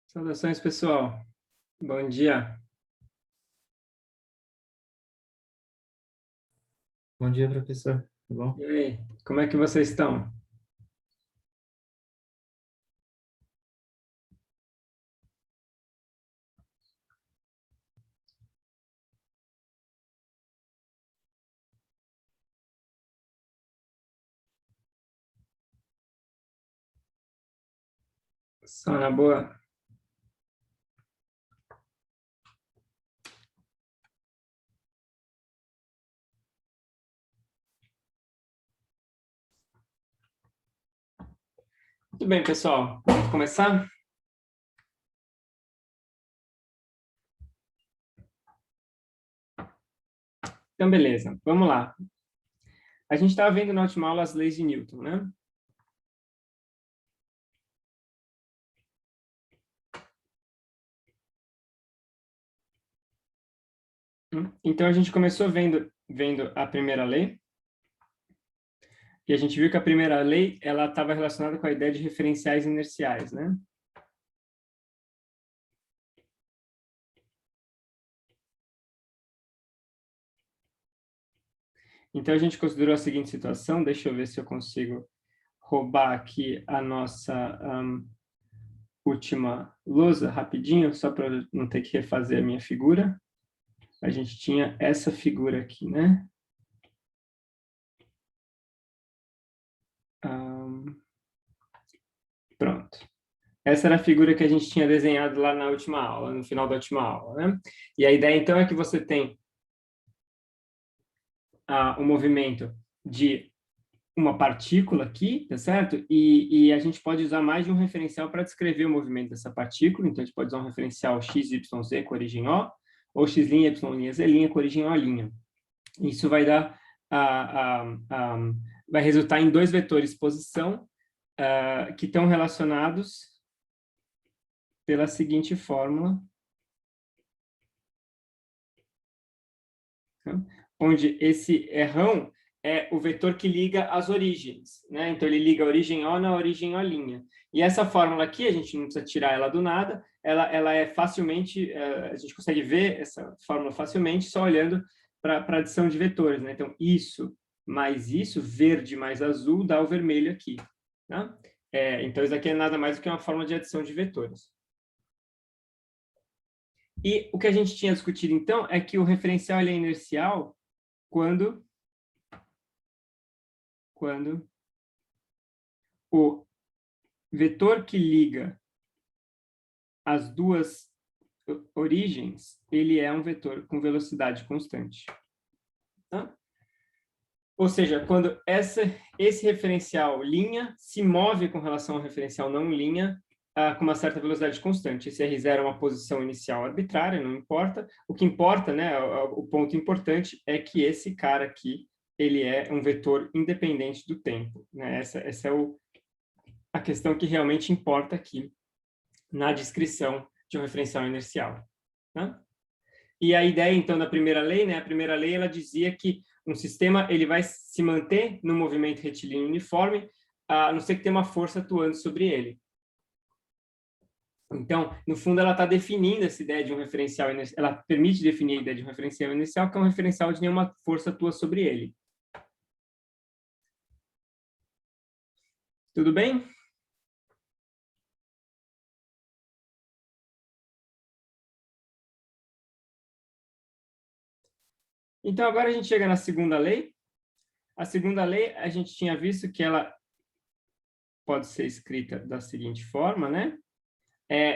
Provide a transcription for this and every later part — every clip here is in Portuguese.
Saudações, pessoal. Bom dia. Bom dia, professor. Tudo bom? E aí, como é que vocês estão? Só na boa? Muito bem, pessoal. Vamos começar? Então, beleza. Vamos lá. A gente estava vendo na última aula as leis de Newton, né? Então, a gente começou vendo a primeira lei. E a gente viu que a primeira lei ela estava relacionada com a ideia de referenciais inerciais, né? Então, a gente considerou a seguinte situação. Deixa eu ver se eu consigo roubar aqui a nossa última lousa rapidinho, só para não ter que refazer a minha figura. A gente tinha essa figura aqui, né? Pronto. Essa era a figura que a gente tinha desenhado lá na última aula, no final da última aula, né? E a ideia, então, é que você tem o movimento de uma partícula aqui, tá certo? E a gente pode usar mais de um referencial para descrever o movimento dessa partícula. Então, a gente pode usar um referencial x, y, z com origem O, ou x', y', z' com origem O'. Isso vai dar, vai resultar em dois vetores posição que estão relacionados pela seguinte fórmula, tá? Onde esse errão é o vetor que liga as origens, né? Então, ele liga a origem O na origem O'. E essa fórmula aqui, a gente não precisa tirar ela do nada, ela é facilmente, a gente consegue ver essa fórmula facilmente só olhando para a adição de vetores, né? Então, isso mais isso, verde mais azul, dá o vermelho aqui, tá? Então, isso aqui é nada mais do que uma fórmula de adição de vetores. E o que a gente tinha discutido, então, é que o referencial ele é inercial quando o vetor que liga as duas origens, ele é um vetor com velocidade constante. Tá? Ou seja, quando esse referencial linha se move com relação ao referencial não linha com uma certa velocidade constante. Esse R0 é uma posição inicial arbitrária, não importa. O que importa, né, o ponto importante é que esse cara aqui, ele é um vetor independente do tempo. Né? Essa é a questão que realmente importa aqui na descrição de um referencial inercial. Tá? E a ideia, então, da primeira lei, né? A primeira lei, ela dizia que um sistema ele vai se manter no movimento retilíneo uniforme, a não ser que tenha uma força atuando sobre ele. Então, no fundo, ela está definindo essa ideia de um referencial inercial, ela permite definir a ideia de um referencial inercial, que é um referencial de nenhuma força atua sobre ele. Tudo bem? Então, agora a gente chega na segunda lei. A segunda lei, a gente tinha visto que ela pode ser escrita da seguinte forma, né?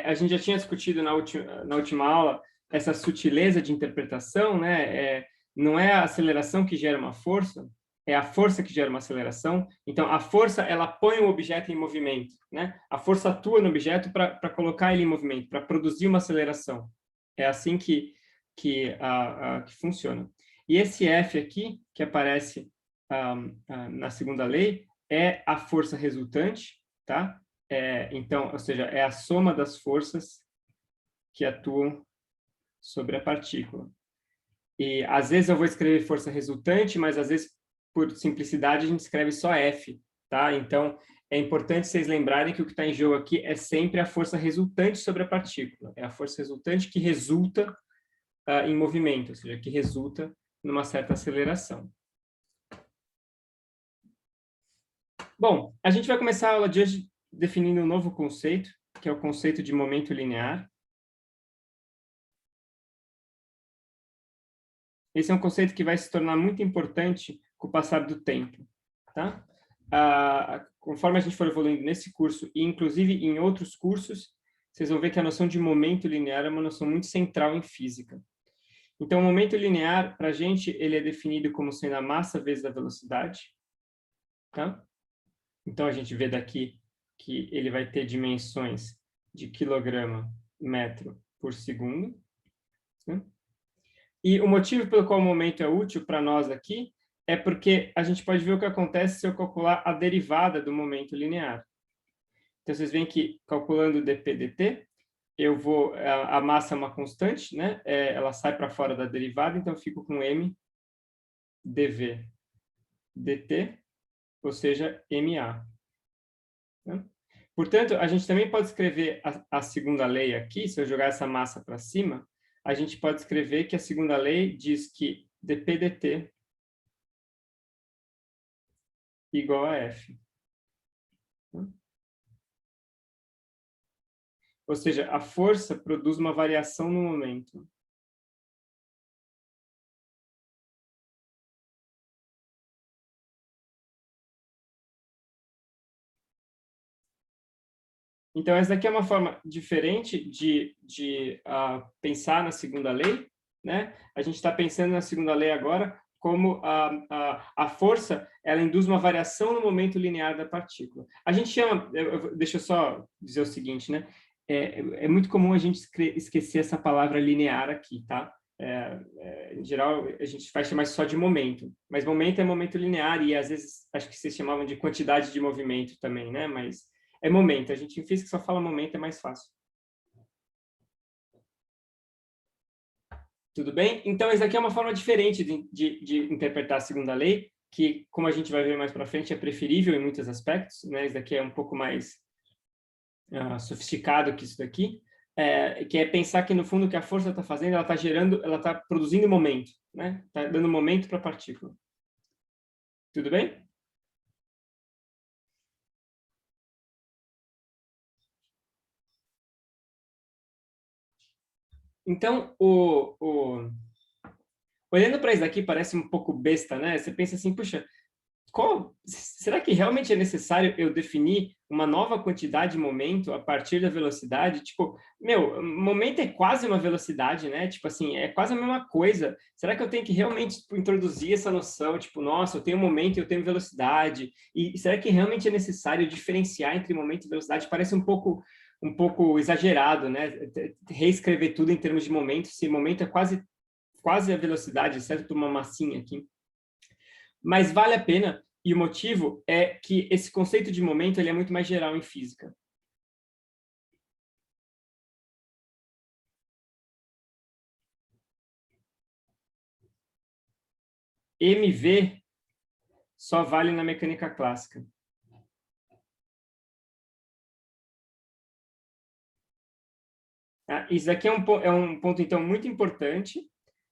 A gente já tinha discutido na última aula essa sutileza de interpretação, né? Não é a aceleração que gera uma força, é a força que gera uma aceleração. Então, a força, ela põe o objeto em movimento, né? A força atua no objeto para colocar ele em movimento, para produzir uma aceleração. É assim que funciona. E esse F aqui, que aparece na segunda lei, é a força resultante, tá? Então, ou seja, é a soma das forças que atuam sobre a partícula. E, às vezes, eu vou escrever força resultante, mas, às vezes, por simplicidade, a gente escreve só F, tá? Então, é importante vocês lembrarem que o que está em jogo aqui é sempre a força resultante sobre a partícula. É a força resultante que resulta em movimento, ou seja, que resulta numa certa aceleração. Bom, a gente vai começar a aula de hoje definindo um novo conceito, que é o conceito de momento linear. Esse é um conceito que vai se tornar muito importante com o passar do tempo, tá? Conforme a gente for evoluindo nesse curso, e inclusive em outros cursos, vocês vão ver que a noção de momento linear é uma noção muito central em física. Então, o momento linear, para a gente, ele é definido como sendo a massa vezes a velocidade, tá? Então, a gente vê daqui que ele vai ter dimensões de quilograma, metro por segundo, né? E o motivo pelo qual o momento é útil para nós aqui é porque a gente pode ver o que acontece se eu calcular a derivada do momento linear. Então, vocês veem que, calculando dp dt, eu vou, a massa é uma constante, né? Ela sai para fora da derivada, então eu fico com m dv dt, ou seja, ma. Né? Portanto, a gente também pode escrever a segunda lei aqui, se eu jogar essa massa para cima, a gente pode escrever que a segunda lei diz que dp dt igual a F. Ou seja, a força produz uma variação no momento. Então, essa daqui é uma forma diferente de pensar na segunda lei, né? A gente está pensando na segunda lei agora como a força, ela induz uma variação no momento linear da partícula. A gente chama, deixa eu só dizer o seguinte, né? É muito comum a gente esquecer essa palavra linear aqui, tá? Em geral, a gente vai chamar isso só de momento. Mas momento é momento linear e, às vezes, acho que vocês chamavam de quantidade de movimento também, né? Mas é momento. A gente em física só fala momento, é mais fácil. Tudo bem? Então, essa aqui é uma forma diferente de interpretar a segunda lei, que, como a gente vai ver mais para frente, é preferível em muitos aspectos, né? Isso daqui é um pouco mais sofisticado que isso daqui, que é pensar que, no fundo, o que a força está fazendo, ela está gerando, ela está produzindo momento, né? Está dando momento para a partícula. Tudo bem? Então, olhando para isso daqui, parece um pouco besta, né? Você pensa assim, puxa, será que realmente é necessário eu definir uma nova quantidade de momento a partir da velocidade? Tipo, momento é quase uma velocidade, né? Tipo assim, é quase a mesma coisa. Será que eu tenho que realmente introduzir essa noção? Tipo, nossa, eu tenho momento e eu tenho velocidade. E será que realmente é necessário diferenciar entre momento e velocidade? Parece um pouco exagerado, né? Reescrever tudo em termos de momento, se momento é quase a velocidade, exceto por uma massinha aqui. Mas vale a pena, e o motivo é que esse conceito de momento ele é muito mais geral em física. MV só vale na mecânica clássica. Isso aqui é um ponto, então, muito importante,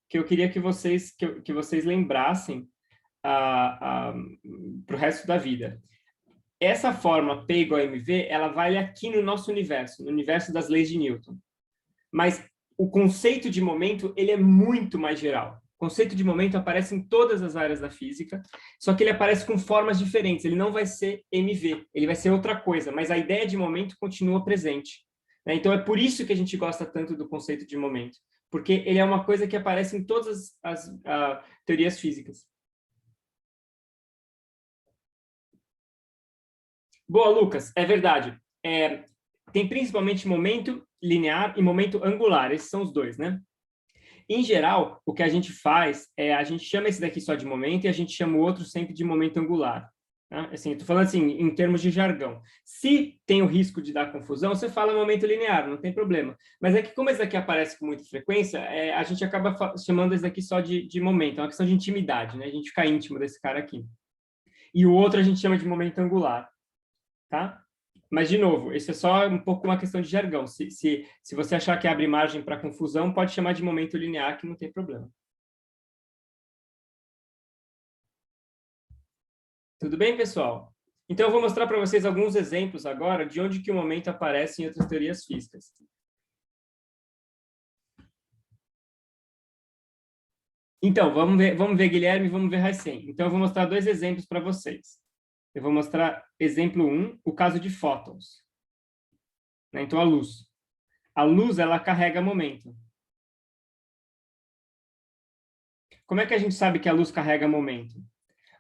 que eu queria que vocês lembrassem para o resto da vida. Essa forma P igual a mv, ela vale aqui no nosso universo, no universo das leis de Newton. Mas o conceito de momento, ele é muito mais geral. O conceito de momento aparece em todas as áreas da física, só que ele aparece com formas diferentes. Ele não vai ser mv, ele vai ser outra coisa, mas a ideia de momento continua presente. Então, é por isso que a gente gosta tanto do conceito de momento, porque ele é uma coisa que aparece em todas as teorias físicas. Boa, Lucas, é verdade. Tem principalmente momento linear e momento angular, esses são os dois, né? Em geral, o que a gente faz é, a gente chama esse daqui só de momento e a gente chama o outro sempre de momento angular. Tá? Assim, estou falando assim, em termos de jargão. Se tem o risco de dar confusão, você fala momento linear, não tem problema. Mas é que como esse daqui aparece com muita frequência, a gente acaba chamando esse daqui só de momento. É uma questão de intimidade, né? A gente fica íntimo desse cara aqui. E o outro a gente chama de momento angular. tá? Mas, de novo, isso é só um pouco uma questão de jargão. Se você achar que abre margem para confusão, pode chamar de momento linear, que não tem problema. Tudo bem, pessoal? Então, eu vou mostrar para vocês alguns exemplos agora de onde que o momento aparece em outras teorias físicas. Então, vamos ver Guilherme, vamos ver Heisen. Então, eu vou mostrar dois exemplos para vocês. Eu vou mostrar exemplo 1, o caso de fótons. Então, a luz. A luz, ela carrega momento. Como é que a gente sabe que a luz carrega momento?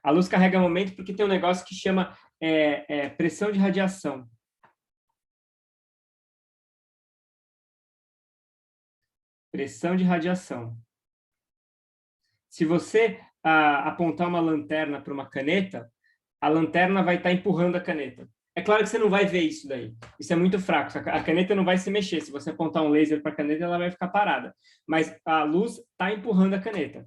A luz carrega momento porque tem um negócio que chama pressão de radiação. Pressão de radiação. Se você apontar uma lanterna para uma caneta, a lanterna vai estar empurrando a caneta. É claro que você não vai ver isso daí. Isso é muito fraco. A caneta não vai se mexer. Se você apontar um laser para a caneta, ela vai ficar parada. Mas a luz está empurrando a caneta.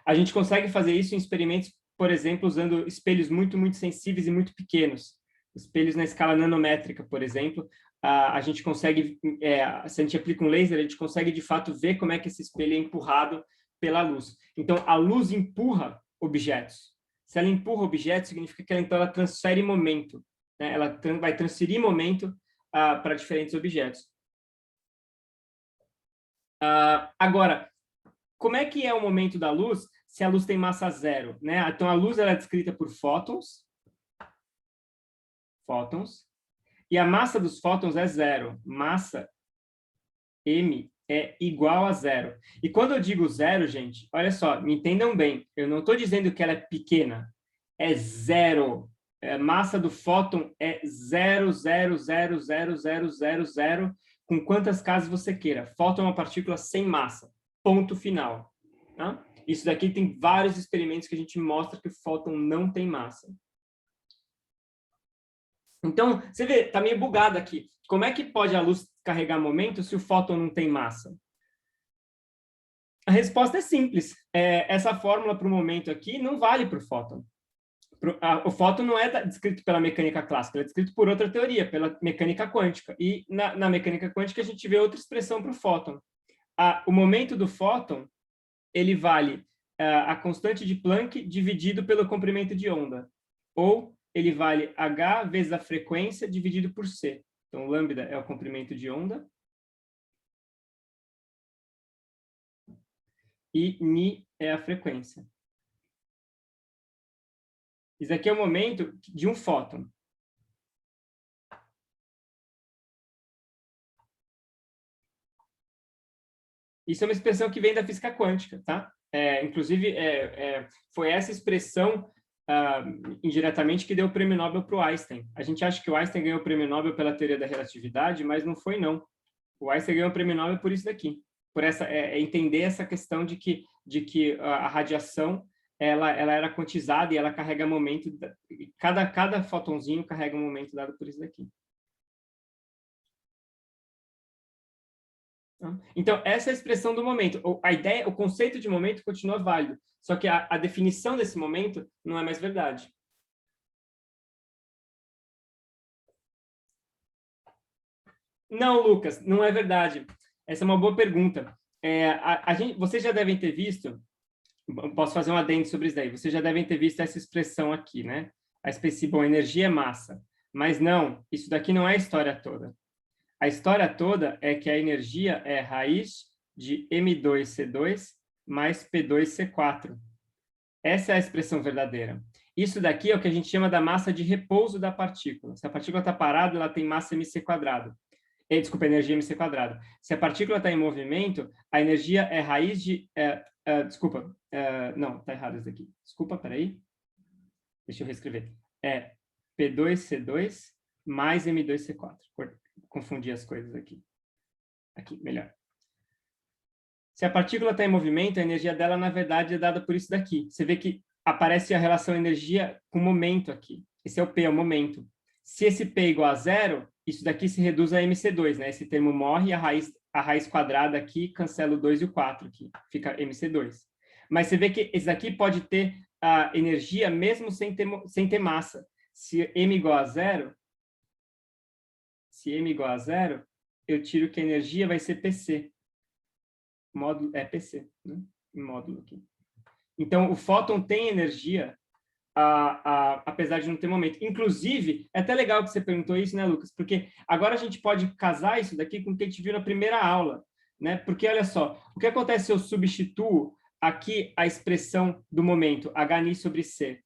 A gente consegue fazer isso em experimentos, por exemplo, usando espelhos muito, muito sensíveis e muito pequenos. Espelhos na escala nanométrica, por exemplo. A gente consegue, se a gente aplica um laser, a gente consegue, de fato, ver como é que esse espelho é empurrado pela luz. Então, a luz empurra objetos. Se ela empurra objetos, significa que ela transfere momento. Né? Ela vai transferir momento para diferentes objetos. Agora, como é que é o momento da luz se a luz tem massa zero? Né? Então, a luz ela é descrita por fótons. E a massa dos fótons é zero. Massa m é igual a zero. E quando eu digo zero, gente, olha só, me entendam bem. Eu não estou dizendo que ela é pequena. É zero. A massa do fóton é 0,0000000, com quantas casas você queira. Fóton é uma partícula sem massa. Ponto final. Tá? Isso daqui tem vários experimentos que a gente mostra que o fóton não tem massa. Então, você vê, está meio bugado aqui. Como é que pode a luz carregar momento se o fóton não tem massa? A resposta é simples. Essa fórmula para o momento aqui não vale para o fóton. O fóton não é descrito pela mecânica clássica, ele é descrito por outra teoria, pela mecânica quântica. E na mecânica quântica a gente vê outra expressão para o fóton. O momento do fóton, ele vale a constante de Planck dividido pelo comprimento de onda. Ou ele vale h vezes a frequência dividido por c. Então, lambda é o comprimento de onda. E ni é a frequência. Isso aqui é o momento de um fóton. Isso é uma expressão que vem da física quântica, tá? Inclusive, foi essa expressão, indiretamente, que deu o prêmio Nobel para o Einstein. A gente acha que o Einstein ganhou o prêmio Nobel pela teoria da relatividade, mas não foi, não. O Einstein ganhou o prêmio Nobel por isso daqui. Por entender essa questão de que a radiação ela era quantizada e ela carrega momento. Cada fótonzinho carrega um momento dado por isso daqui. Então, essa é a expressão do momento. A ideia, o conceito de momento continua válido, só que a definição desse momento não é mais verdade. Não, Lucas, não é verdade. Essa é uma boa pergunta. Vocês já devem ter visto, posso fazer um adendo sobre isso daí, vocês já devem ter visto essa expressão aqui, né? A expressão, bom, energia é massa. Mas não, isso daqui não é a história toda. A história toda é que a energia é raiz de M2C2 mais P2C4. Essa é a expressão verdadeira. Isso daqui é o que a gente chama da massa de repouso da partícula. Se a partícula está parada, ela tem massa mc². Desculpa, energia mc². Se a partícula está em movimento, a energia é raiz de... não, está errado isso daqui. Desculpa, peraí. Deixa eu reescrever. É P2C2 mais M2C4. Confundi as coisas aqui. Aqui, melhor. Se a partícula está em movimento, a energia dela, na verdade, é dada por isso daqui. Você vê que aparece a relação energia com momento aqui. Esse é o P, é o momento. Se esse P é igual a zero, isso daqui se reduz a MC2, né? Esse termo morre, a raiz quadrada aqui cancela o 2 e o 4 aqui. Fica MC2. Mas você vê que esse daqui pode ter a energia mesmo sem ter massa. Se M igual a zero, se m igual a zero, eu tiro que a energia vai ser PC. Módulo, é PC, né? Módulo aqui. Então, o fóton tem energia, apesar de não ter momento. Inclusive, é até legal que você perguntou isso, né, Lucas? Porque agora a gente pode casar isso daqui com o que a gente viu na primeira aula, né? Porque, olha só, o que acontece se eu substituo aqui a expressão do momento, Hni sobre C?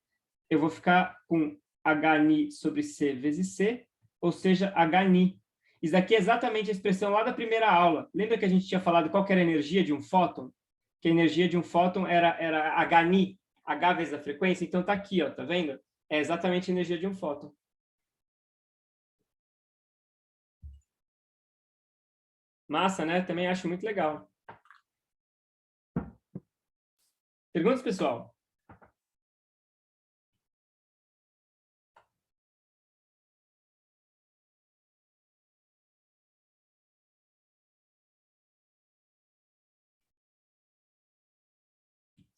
Eu vou ficar com Hni sobre C vezes C, ou seja, Hni. Isso daqui é exatamente a expressão lá da primeira aula. Lembra que a gente tinha falado qual que era a energia de um fóton? Que a energia de um fóton era Hni, H vezes a frequência. Então, tá aqui, ó, tá vendo? É exatamente a energia de um fóton. Massa, né? Também acho muito legal. Perguntas, pessoal?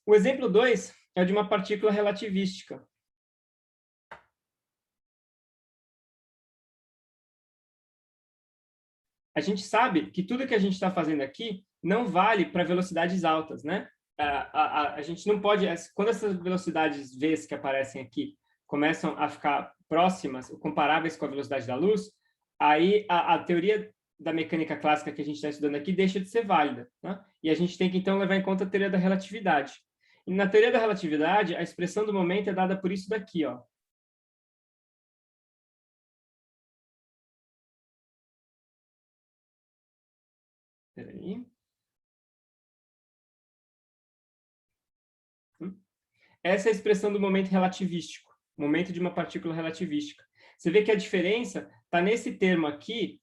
O exemplo 2 é de uma partícula relativística. A gente sabe que tudo que a gente está fazendo aqui não vale para velocidades altas, né? A gente não pode... Quando essas velocidades v que aparecem aqui começam a ficar próximas, comparáveis com a velocidade da luz, aí a teoria da mecânica clássica que a gente está estudando aqui deixa de ser válida, né? E a gente tem que, então, levar em conta a teoria da relatividade. E na teoria da relatividade, a expressão do momento é dada por isso daqui, ó. Peraí. Essa é a expressão do momento relativístico, momento de uma partícula relativística. Você vê que a diferença está nesse termo aqui,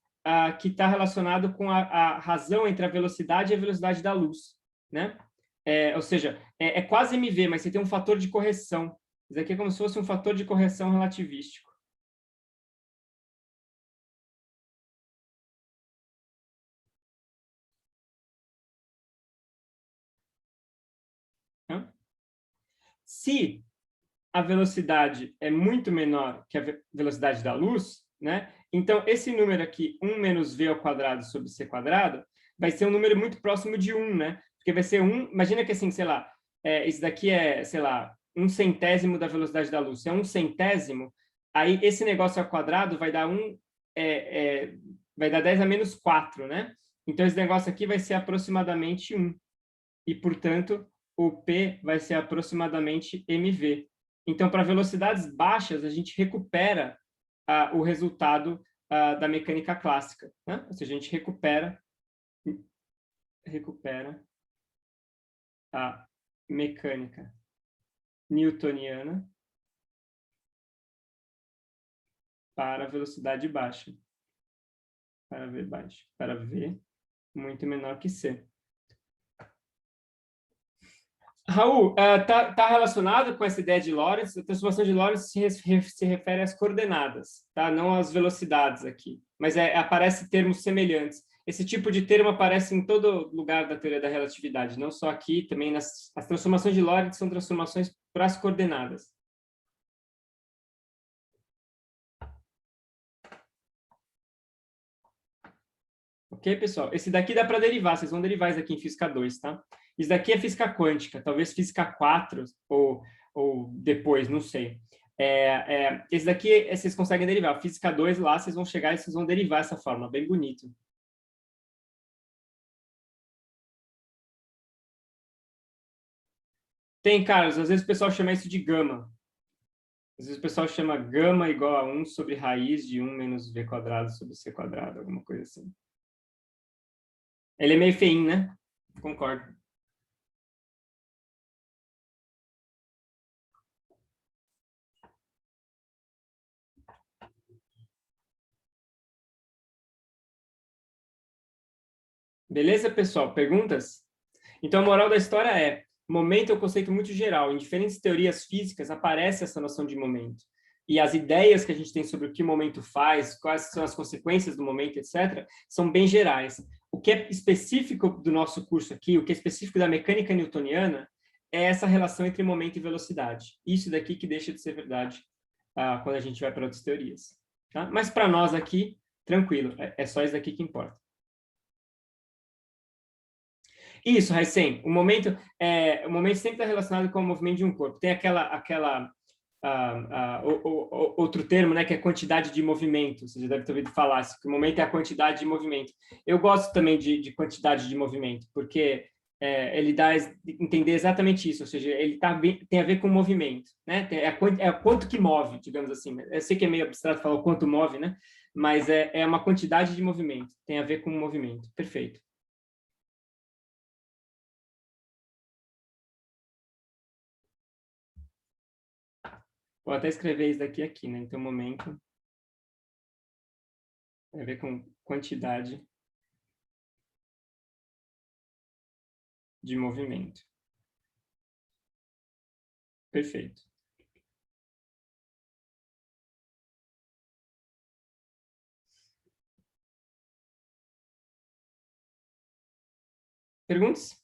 que está relacionado com a razão entre a velocidade e a velocidade da luz, né? Ou seja, é quase mv, mas você tem um fator de correção. Isso aqui é como se fosse um fator de correção relativístico. Né? Se a velocidade é muito menor que a velocidade da luz, né? Então, esse número aqui, 1 menos v ao quadrado sobre c quadrado, vai ser um número muito próximo de 1, né? Porque vai ser 1, imagina que assim, sei lá, isso daqui é, sei lá, 1/100º da velocidade da luz. Se é 1/100º, aí esse negócio ao quadrado vai dar vai dar 10 a menos 4, né? Então, esse negócio aqui vai ser aproximadamente 1. E, portanto, o P vai ser aproximadamente mv. Então, para velocidades baixas, a gente recupera o resultado da mecânica clássica, né? Ou seja, a gente recupera a mecânica newtoniana para velocidade baixa, para V muito menor que C. Raul, tá relacionado com essa ideia de Lorentz? A transformação de Lorentz se refere às coordenadas, tá? Não às velocidades aqui, mas aparece termos semelhantes. Esse tipo de termo aparece em todo lugar da teoria da relatividade, não só aqui, também as transformações de Lorentz são transformações para as coordenadas. Ok, pessoal? Esse daqui dá para derivar, vocês vão derivar isso aqui em física 2, tá? Isso daqui é física quântica, talvez física 4 ou depois, não sei. Esse daqui vocês conseguem derivar. Física 2 lá, vocês vão chegar e vocês vão derivar essa forma, bem bonito. Tem, Carlos, às vezes o pessoal chama isso de gama. Às vezes o pessoal chama gama igual a 1 sobre raiz de 1 menos v quadrado sobre c quadrado, alguma coisa assim. Ele é meio feinho, né? Concordo. Beleza, pessoal? Perguntas? Então, a moral da história é: momento é um conceito muito geral. Em diferentes teorias físicas aparece essa noção de momento. E as ideias que a gente tem sobre o que o momento faz, quais são as consequências do momento, etc., são bem gerais. O que é específico do nosso curso aqui, o que é específico da mecânica newtoniana, é essa relação entre momento e velocidade. Isso daqui que deixa de ser verdade quando a gente vai para outras teorias. Tá? Mas para nós aqui, Tranquilo, é só isso daqui que importa. Isso, Raicen, o momento sempre está relacionado com o movimento de um corpo. Tem outro termo, né, que é quantidade de movimento. Você já deve ter ouvido falar, que o momento é a quantidade de movimento. Eu gosto também de quantidade de movimento, porque ele dá a entender exatamente isso, ou seja, ele tem a ver com movimento, né? É quanto que move, digamos assim. Eu sei que é meio abstrato falar o quanto move, né? Mas é uma quantidade de movimento, tem a ver com o movimento. Perfeito. Vou até escrever isso daqui aqui, né? Então, momento tem a ver com quantidade de movimento. Perfeito. Perguntas?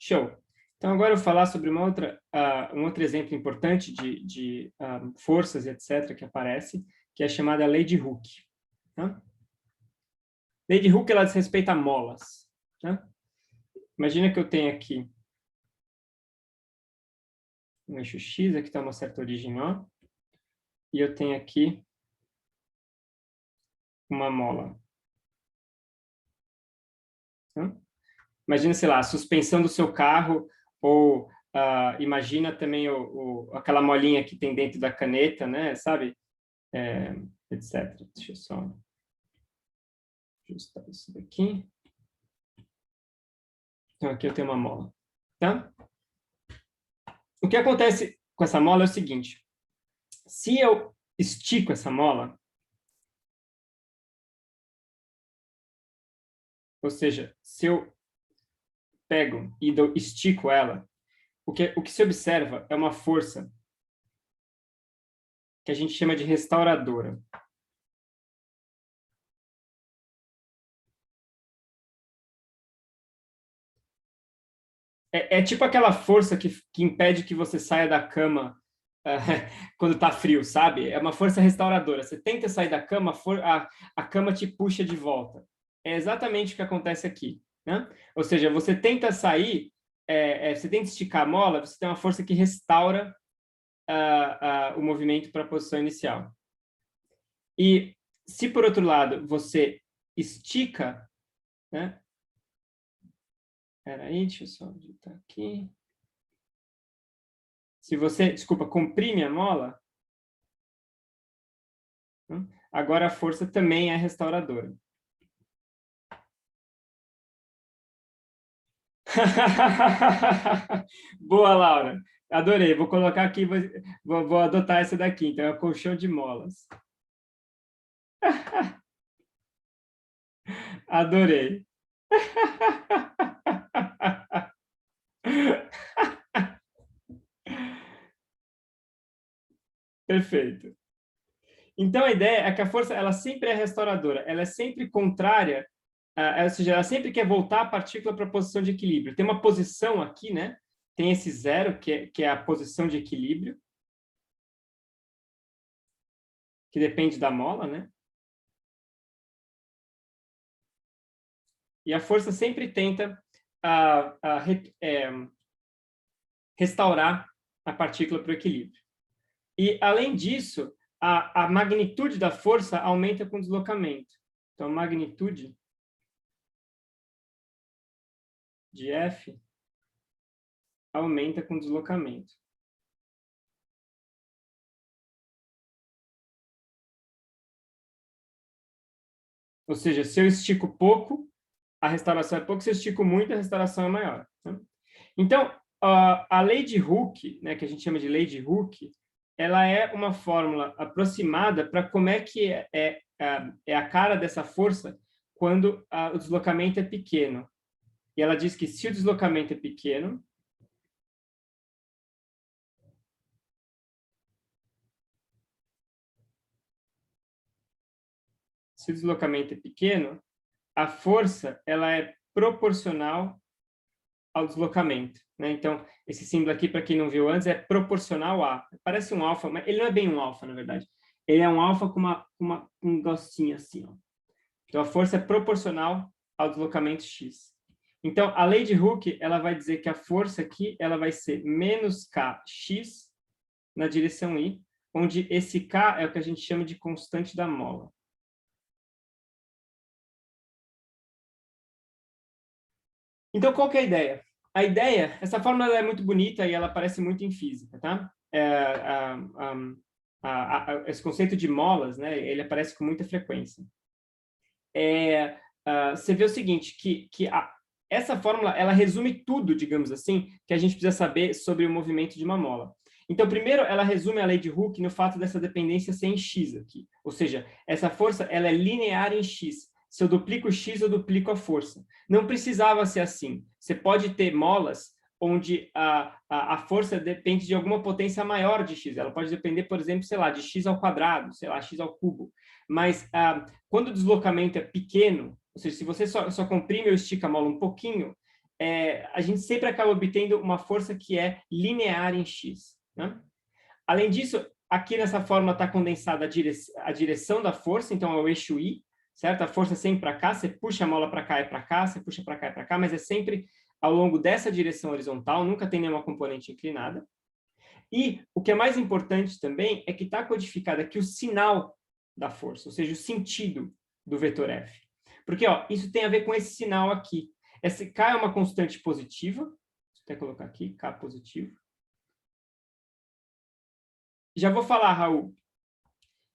Show. Então, agora eu vou falar sobre um outro exemplo importante de forças, etc., que aparece, que é a chamada lei de Hooke. Tá? Lei de Hooke, ela diz respeito a molas. Tá? Imagina que eu tenho aqui um eixo X, aqui está uma certa origem O, e eu tenho aqui uma mola. Tá? Imagina, sei lá, a suspensão do seu carro, ou imagina também aquela molinha que tem dentro da caneta, né? Sabe? Etc. Deixa eu só ajustar isso daqui. Então, aqui eu tenho uma mola. Tá? O que acontece com essa mola é o seguinte. Se eu estico essa mola, ou seja, se eu pego e estico ela, o que se observa é uma força que a gente chama de restauradora. É tipo aquela força que impede que você saia da cama quando está frio, sabe? É uma força restauradora. Você tenta sair da cama, a cama te puxa de volta. É exatamente o que acontece aqui. Né? Ou seja, você tenta sair, você tenta esticar a mola, você tem uma força que restaura o movimento para a posição inicial. E se, por outro lado, você estica, né? Espera aí, deixa eu só digitar aqui. Se você, desculpa, comprime a mola, agora a força também é restauradora. Boa, Laura. Adorei. Vou colocar aqui, vou adotar essa daqui. Então, é o colchão de molas. Adorei. Perfeito. Então, a ideia é que a força ela sempre é restauradora. Ela é sempre contrária, ou seja, ela sempre quer voltar a partícula para a posição de equilíbrio. Tem uma posição aqui, né? Tem esse zero, que é a posição de equilíbrio, que depende da mola, né? E a força sempre tenta restaurar a partícula para o equilíbrio. E, além disso, a magnitude da força aumenta com o deslocamento. Então, a magnitude de F aumenta com o deslocamento. Ou seja, se eu estico pouco, a restauração é pouco, se eu estico muito, a restauração é maior. Né? Então, a lei de Hooke, né, que a gente chama de lei de Hooke, ela é uma fórmula aproximada para como é que é a cara dessa força quando o deslocamento é pequeno. E ela diz que se o deslocamento é pequeno, a força ela é proporcional ao deslocamento, né? Então, esse símbolo aqui, para quem não viu antes, é proporcional a. Parece um alfa, mas ele não é bem um alfa, na verdade. Ele é um alfa com um gostinho assim, ó. Então, a força é proporcional ao deslocamento x. Então, a lei de Hooke, ela vai dizer que a força aqui, ela vai ser menos kx na direção y, onde esse k é o que a gente chama de constante da mola. Então, qual que é a ideia? A ideia, essa fórmula é muito bonita e ela aparece muito em física, tá? Esse conceito de molas, né, ele aparece com muita frequência. Você vê o seguinte, essa fórmula, ela resume tudo, digamos assim, que a gente precisa saber sobre o movimento de uma mola. Então, primeiro, ela resume a lei de Hooke no fato dessa dependência ser em x aqui. Ou seja, essa força, ela é linear em x. Se eu duplico x, eu duplico a força. Não precisava ser assim. Você pode ter molas onde a força depende de alguma potência maior de x. Ela pode depender, por exemplo, sei lá, de x ao quadrado, sei lá, x ao cubo. Mas quando o deslocamento é pequeno, ou seja, se você só comprime ou estica a mola um pouquinho, a gente sempre acaba obtendo uma força que é linear em x, né? Além disso, aqui nessa fórmula está condensada a direção da força, então é o eixo y, certo? A força é sempre para cá, você puxa a mola para cá e para cá, você puxa para cá e para cá, mas é sempre ao longo dessa direção horizontal, nunca tem nenhuma componente inclinada. E o que é mais importante também é que está codificado aqui o sinal da força, ou seja, o sentido do vetor F. Porque isso tem a ver com esse sinal aqui. Esse K é uma constante positiva, vou até colocar aqui, K positivo. Já vou falar, Raul.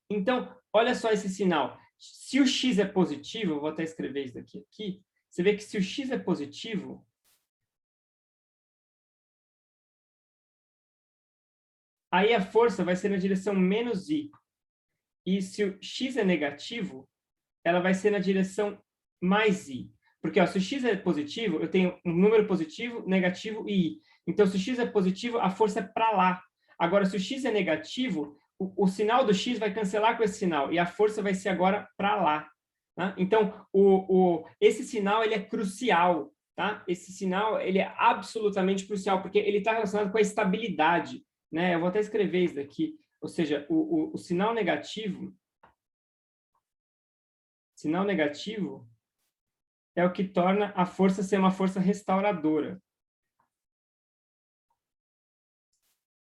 Então, olha só esse sinal. Se o X é positivo, eu vou até escrever isso daqui aqui, você vê que se o X é positivo, aí a força vai ser na direção menos I. E se o X é negativo, ela vai ser na direção mais I. Porque se o X é positivo, eu tenho um número positivo, negativo e I. Então, se o X é positivo, a força é para lá. Agora, se o X é negativo, o sinal do X vai cancelar com esse sinal. E a força vai ser agora para lá. Tá? Então, esse sinal ele é crucial. Tá? Esse sinal ele é absolutamente crucial, porque ele está relacionado com a estabilidade. Né? Eu vou até escrever isso daqui. Ou seja, o sinal negativo... Sinal negativo é o que torna a força ser uma força restauradora.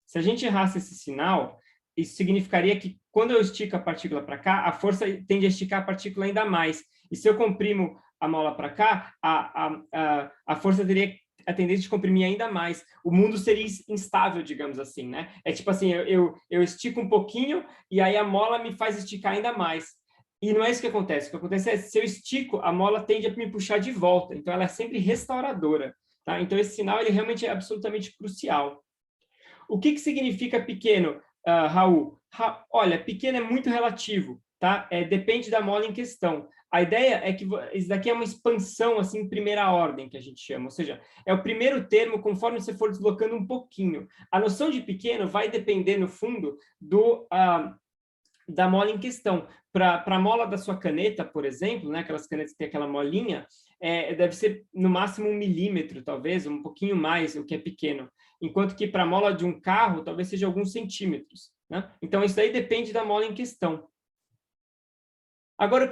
Se a gente errasse esse sinal, isso significaria que quando eu estico a partícula para cá, a força tende a esticar a partícula ainda mais. E se eu comprimo a mola para cá, a força teria a tendência de comprimir ainda mais. O mundo seria instável, digamos assim, né? É tipo assim, eu estico um pouquinho e aí a mola me faz esticar ainda mais. E não é isso que acontece. O que acontece é, se eu estico, a mola tende a me puxar de volta. Então, ela é sempre restauradora. Tá? Então, esse sinal ele realmente é absolutamente crucial. O que significa pequeno, Raul? Olha, pequeno é muito relativo. Tá? Depende da mola em questão. A ideia é que isso daqui é uma expansão assim, em primeira ordem, que a gente chama. Ou seja, é o primeiro termo conforme você for deslocando um pouquinho. A noção de pequeno vai depender, no fundo, da mola em questão. Para a mola da sua caneta, por exemplo, né, aquelas canetas que tem aquela molinha, deve ser no máximo 1 milímetro, talvez, um pouquinho mais, o que é pequeno. Enquanto que para a mola de um carro, talvez seja alguns centímetros. Né? Então, isso aí depende da mola em questão. Agora,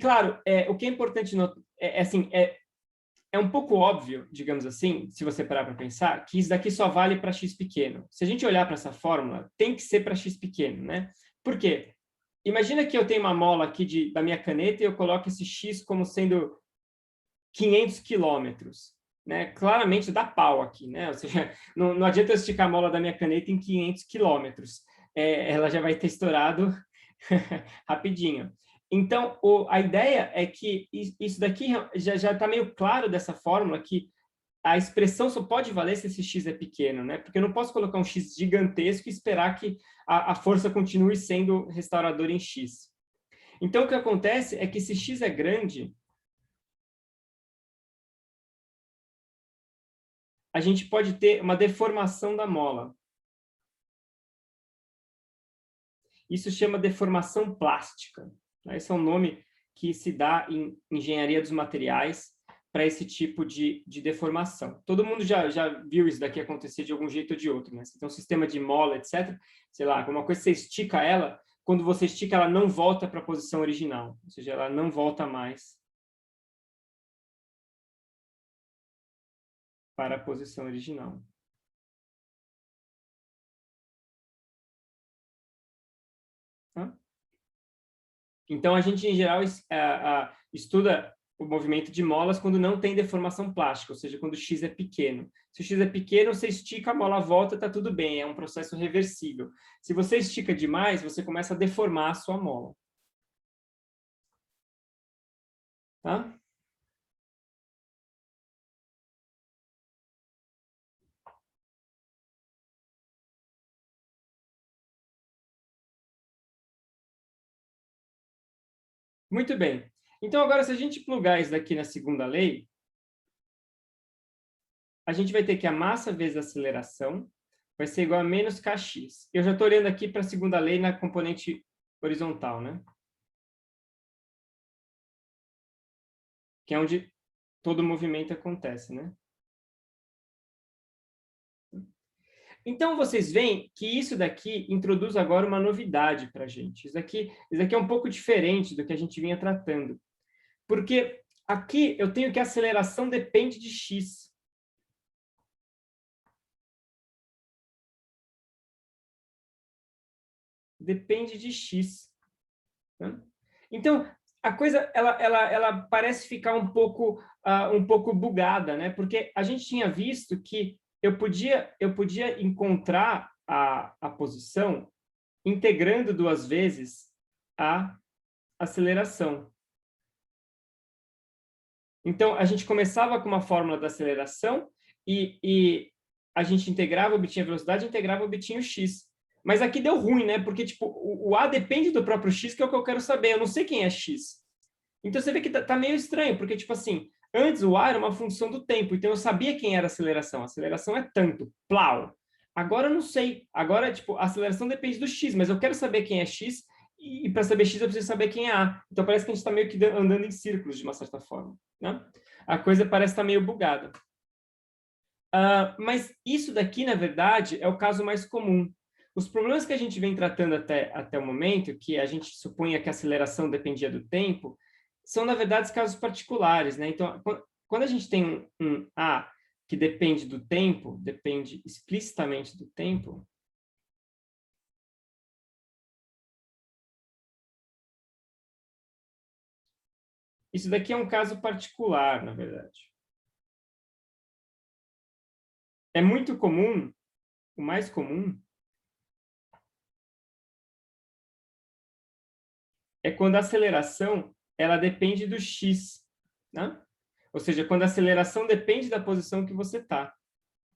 claro, o que é importante é um pouco óbvio, digamos assim, se você parar para pensar, que isso daqui só vale para x pequeno. Se a gente olhar para essa fórmula, tem que ser para x pequeno, né? Por quê? Imagina que eu tenho uma mola aqui da minha caneta e eu coloco esse x como sendo 500 quilômetros. Né? Claramente dá pau aqui, né? Ou seja, não adianta eu esticar a mola da minha caneta em 500 quilômetros. Ela já vai ter estourado rapidinho. Então, a ideia é que isso daqui já está meio claro dessa fórmula, que a expressão só pode valer se esse x é pequeno, né? Porque eu não posso colocar um x gigantesco e esperar que a força continue sendo restauradora em x. Então, o que acontece é que se x é grande, a gente pode ter uma deformação da mola. Isso chama deformação plástica. Esse é um nome que se dá em engenharia dos materiais para esse tipo de deformação. Todo mundo já viu isso daqui acontecer de algum jeito ou de outro, né? Você tem um sistema de mola, etc. Sei lá, uma coisa, você estica ela, quando você estica, ela não volta para a posição original, ou seja, ela não volta mais para a posição original. Tá? Então, a gente, em geral, estuda o movimento de molas quando não tem deformação plástica, ou seja, quando o X é pequeno. Se o X é pequeno, você estica, a mola volta, está tudo bem, é um processo reversível. Se você estica demais, você começa a deformar a sua mola. Tá? Muito bem. Então, agora, se a gente plugar isso daqui na segunda lei, a gente vai ter que a massa vezes a aceleração vai ser igual a menos kx. Eu já estou olhando aqui para a segunda lei na componente horizontal, né? Que é onde todo movimento acontece, né? Então, vocês veem que isso daqui introduz agora uma novidade para a gente. Isso daqui é um pouco diferente do que a gente vinha tratando. Porque aqui eu tenho que a aceleração depende de x. Depende de x. Tá? Então, a coisa ela parece ficar um pouco bugada, né? Porque a gente tinha visto que eu podia encontrar a posição integrando duas vezes a aceleração. Então, a gente começava com uma fórmula da aceleração e a gente integrava, obtinha velocidade, integrava, obtinha o x. Mas aqui deu ruim, né? Porque tipo, o a depende do próprio x, que é o que eu quero saber. Eu não sei quem é x. Então, você vê que tá meio estranho, porque, tipo assim, antes o a era uma função do tempo, então eu sabia quem era a aceleração. A aceleração é tanto, plau. Agora eu não sei. Agora, tipo, a aceleração depende do x, mas eu quero saber quem é x, e para saber x eu preciso saber quem é a. Então, parece que a gente está meio que andando em círculos, de uma certa forma. Né? A coisa parece estar meio bugada. Mas isso daqui, na verdade, é o caso mais comum. Os problemas que a gente vem tratando até o momento, que a gente supunha que a aceleração dependia do tempo, são, na verdade, casos particulares. Né? Então, quando a gente tem um A que depende do tempo, depende explicitamente do tempo, isso daqui é um caso particular, na verdade. É muito comum, o mais comum, é quando a aceleração ela depende do x, né? Ou seja, quando a aceleração depende da posição que você está.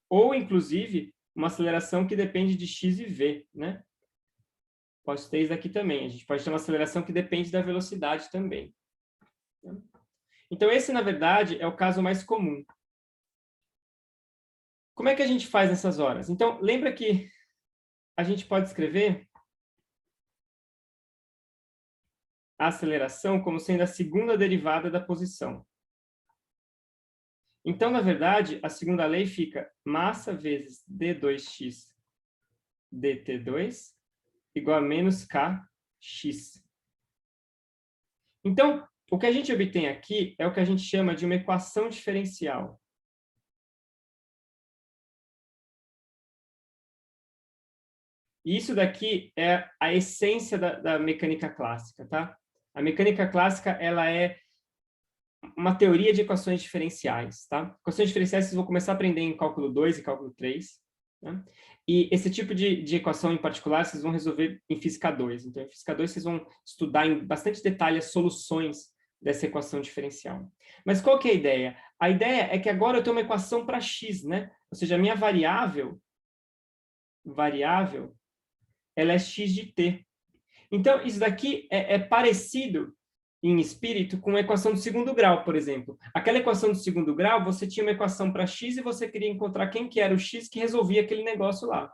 Ou, inclusive, uma aceleração que depende de x e v, né? Pode ter isso aqui também. A gente pode ter uma aceleração que depende da velocidade também. Então, esse, na verdade, é o caso mais comum. Como é que a gente faz nessas horas? Então, lembra que a gente pode escrever a aceleração como sendo a segunda derivada da posição. Então, na verdade, a segunda lei fica massa vezes d2x dt2 igual a menos kx. Então, o que a gente obtém aqui é o que a gente chama de uma equação diferencial. E isso daqui é a essência da mecânica clássica, tá? A mecânica clássica, ela é uma teoria de equações diferenciais, tá? Equações diferenciais vocês vão começar a aprender em cálculo 2 e cálculo 3, né? E esse tipo de equação em particular vocês vão resolver em física 2. Então, em física 2 vocês vão estudar em bastante detalhe as soluções dessa equação diferencial. Mas qual que é a ideia? A ideia é que agora eu tenho uma equação para x, né? Ou seja, a minha variável, ela é x de t. Então, isso daqui é parecido em espírito com a equação do segundo grau, por exemplo. Aquela equação do segundo grau, você tinha uma equação para x e você queria encontrar quem que era o x que resolvia aquele negócio lá.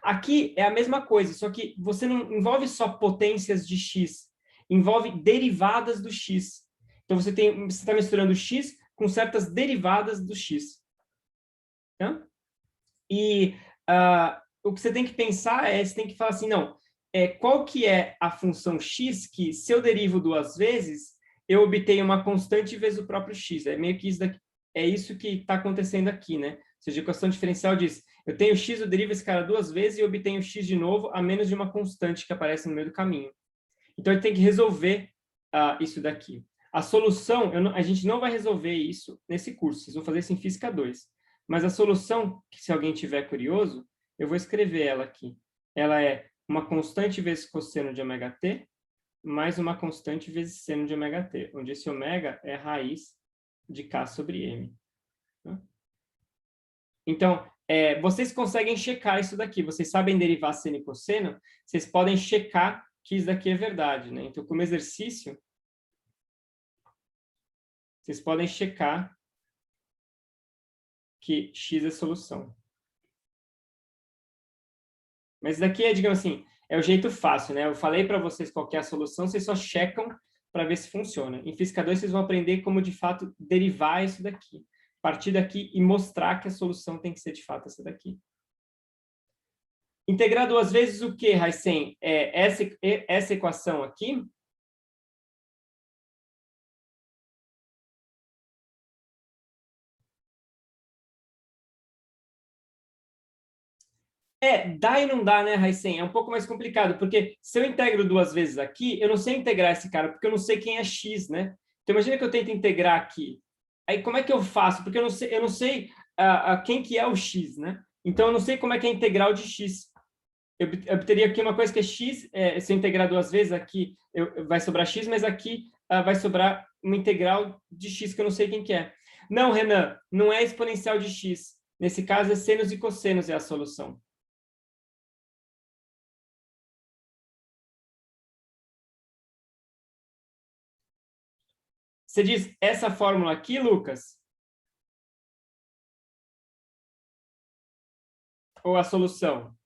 Aqui é a mesma coisa, só que você não envolve só potências de x, envolve derivadas do x. Então, você está misturando x com certas derivadas do x. Tá? E o que você tem que pensar você tem que falar assim, não, qual que é a função x que, se eu derivo duas vezes, eu obtenho uma constante vezes o próprio x. É meio que isso daqui, é isso que está acontecendo aqui, né? Ou seja, a equação diferencial diz, eu tenho x, eu derivo esse cara duas vezes e obtenho x de novo, a menos de uma constante que aparece no meio do caminho. Então, ele tem que resolver isso daqui. A solução, a gente não vai resolver isso nesse curso, vocês vão fazer isso em Física 2. Mas a solução, se alguém tiver curioso, eu vou escrever ela aqui. Ela é uma constante vezes cosseno de ômega-t, mais uma constante vezes seno de ômega-t, onde esse ômega é a raiz de k sobre m. Então, vocês conseguem checar isso daqui. Vocês sabem derivar seno e cosseno, vocês podem checar que isso daqui é verdade, né? Então, como exercício, vocês podem checar que x é solução. Mas isso daqui digamos assim, é o jeito fácil, né? Eu falei para vocês qual que é a solução, vocês só checam para ver se funciona. Em Física 2, vocês vão aprender como, de fato, derivar isso daqui. Partir daqui e mostrar que a solução tem que ser, de fato, essa daqui. Integrar duas vezes o quê, Heisen? Essa equação aqui? Dá e não dá, né, Heisen? É um pouco mais complicado, porque se eu integro duas vezes aqui, eu não sei integrar esse cara, porque eu não sei quem é x, né? Então, imagina que eu tento integrar aqui. Aí, como é que eu faço? Porque eu não sei quem que é o x, né? Então, eu não sei como é que é a integral de x. Eu teria aqui uma coisa que é x, se eu integrar duas vezes aqui, vai sobrar x, mas aqui vai sobrar uma integral de x que eu não sei quem que é. Não, Renan, não é exponencial de x. Nesse caso, é senos e cossenos é a solução. Você diz essa fórmula aqui, Lucas? Ou a solução?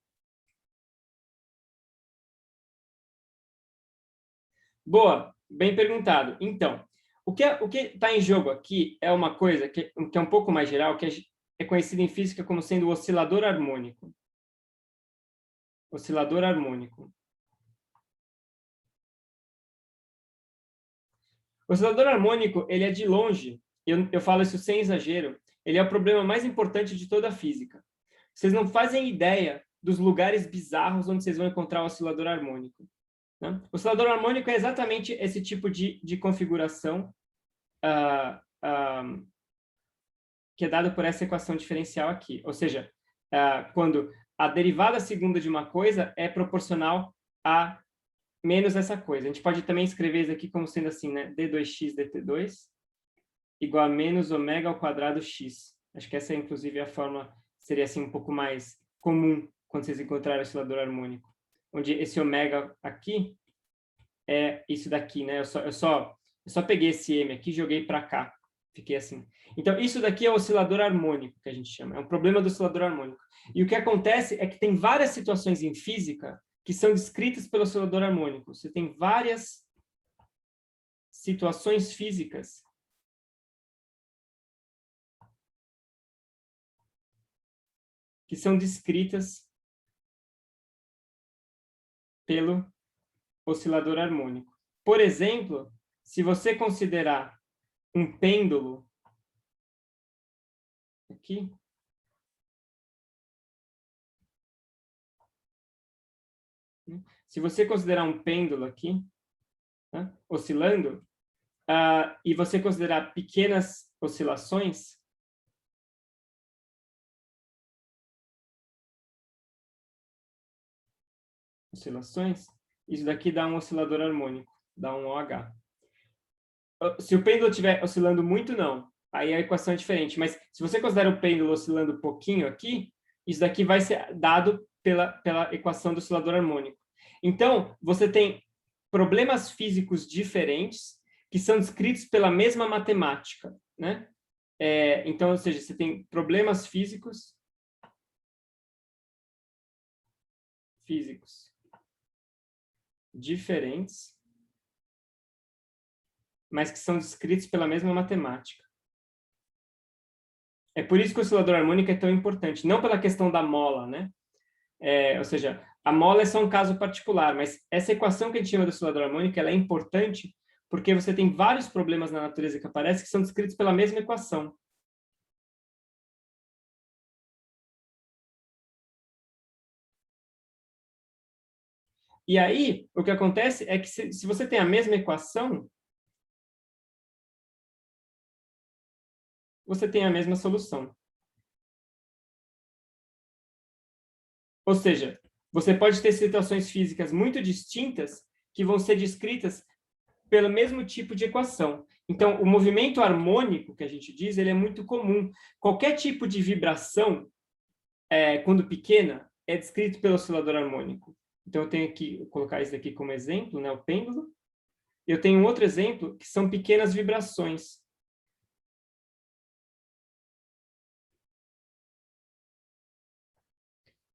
Boa, bem perguntado. Então, o que está em jogo aqui é uma coisa que é um pouco mais geral, que é conhecido em física como sendo o oscilador harmônico. Oscilador harmônico. O oscilador harmônico, ele é de longe, eu falo isso sem exagero, ele é o problema mais importante de toda a física. Vocês não fazem ideia dos lugares bizarros onde vocês vão encontrar o oscilador harmônico. Né? O oscilador harmônico é exatamente esse tipo de configuração que é dado por essa equação diferencial aqui. Ou seja, quando a derivada segunda de uma coisa é proporcional a menos essa coisa. A gente pode também escrever isso aqui como sendo assim, né? d2x dt2 igual a menos ômega ao quadrado x. Acho que essa, inclusive, a forma seria assim um pouco mais comum quando vocês encontrarem o oscilador harmônico. Onde esse ômega aqui é isso daqui, né? Eu só peguei esse m aqui e joguei para cá. Fiquei assim. Então, isso daqui é o oscilador harmônico, que a gente chama. É um problema do oscilador harmônico. E o que acontece é que tem várias situações em física que são descritas pelo oscilador harmônico. Você tem várias situações físicas que são descritas pelo oscilador harmônico. Por exemplo, se você considerar um pêndulo aqui, se você considerar um pêndulo aqui, né, oscilando, e você considerar pequenas oscilações, isso daqui dá um oscilador harmônico, dá um OH. Se o pêndulo estiver oscilando muito, não. Aí a equação é diferente. Mas se você considera o pêndulo oscilando um pouquinho aqui, isso daqui vai ser dado pela equação do oscilador harmônico. Então, você tem problemas físicos diferentes que são descritos pela mesma matemática, né? Então, ou seja, você tem problemas físicos diferentes, mas que são descritos pela mesma matemática. É por isso que o oscilador harmônico é tão importante, não pela questão da mola, né? Ou seja, a mola é só um caso particular, mas essa equação que a gente chama de oscilador harmônico, ela é importante porque você tem vários problemas na natureza que aparecem que são descritos pela mesma equação. E aí, o que acontece é que se você tem a mesma equação, você tem a mesma solução. Ou seja, você pode ter situações físicas muito distintas que vão ser descritas pelo mesmo tipo de equação. Então, o movimento harmônico, que a gente diz, ele é muito comum. Qualquer tipo de vibração, quando pequena, é descrito pelo oscilador harmônico. Então, eu tenho que colocar isso aqui como exemplo, né, o pêndulo. Eu tenho um outro exemplo, que são pequenas vibrações.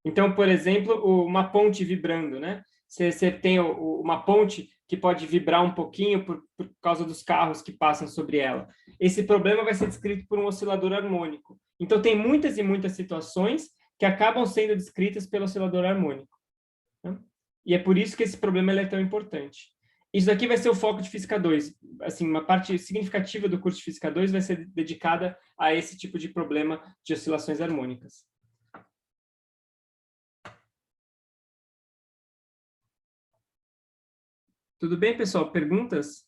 Então, por exemplo, uma ponte vibrando, né? Você tem uma ponte que pode vibrar um pouquinho por causa dos carros que passam sobre ela. Esse problema vai ser descrito por um oscilador harmônico. Então, tem muitas e muitas situações que acabam sendo descritas pelo oscilador harmônico, né? E é por isso que esse problema ele é tão importante. Isso aqui vai ser o foco de Física 2. Assim, uma parte significativa do curso de Física 2 vai ser dedicada a esse tipo de problema de oscilações harmônicas. Tudo bem, pessoal? Perguntas?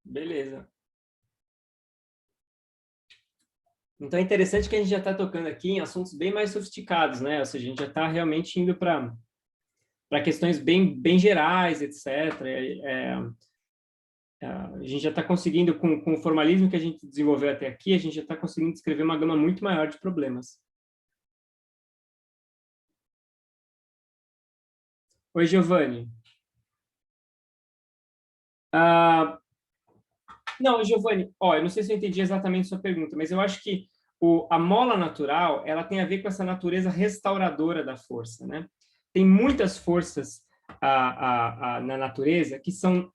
Beleza. Então é interessante que a gente já está tocando aqui em assuntos bem mais sofisticados, né? Ou seja, a gente já está realmente indo para questões bem gerais, etc. A gente já está conseguindo, com o formalismo que a gente desenvolveu até aqui, a gente já está conseguindo descrever uma gama muito maior de problemas. Oi, Giovanni. Ah, não, Giovanni, ó, eu não sei se eu entendi exatamente a sua pergunta, mas eu acho que a mola natural, ela tem a ver com essa natureza restauradora da força, né? Tem muitas forças na natureza que são,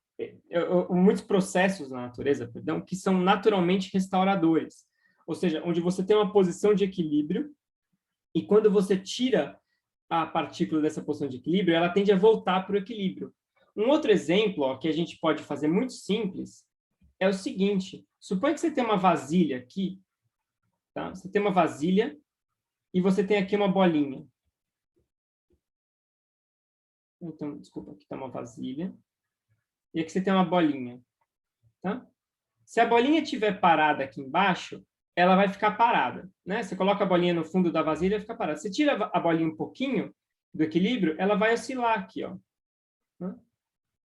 muitos processos na natureza, perdão, que são naturalmente restauradores. Ou seja, onde você tem uma posição de equilíbrio e quando você tira a partícula dessa posição de equilíbrio, ela tende a voltar para o equilíbrio. Um outro exemplo, ó, que a gente pode fazer muito simples, é o seguinte: suponha que você tem uma vasilha aqui, tá? Você tem uma vasilha e você tem aqui uma bolinha. Então, desculpa, aqui está uma vasilha. E aqui você tem uma bolinha, tá? Se a bolinha estiver parada aqui embaixo, ela vai ficar parada, né? Você coloca a bolinha no fundo da vasilha e fica parada. Você tira a bolinha um pouquinho do equilíbrio, ela vai oscilar aqui, ó. Né?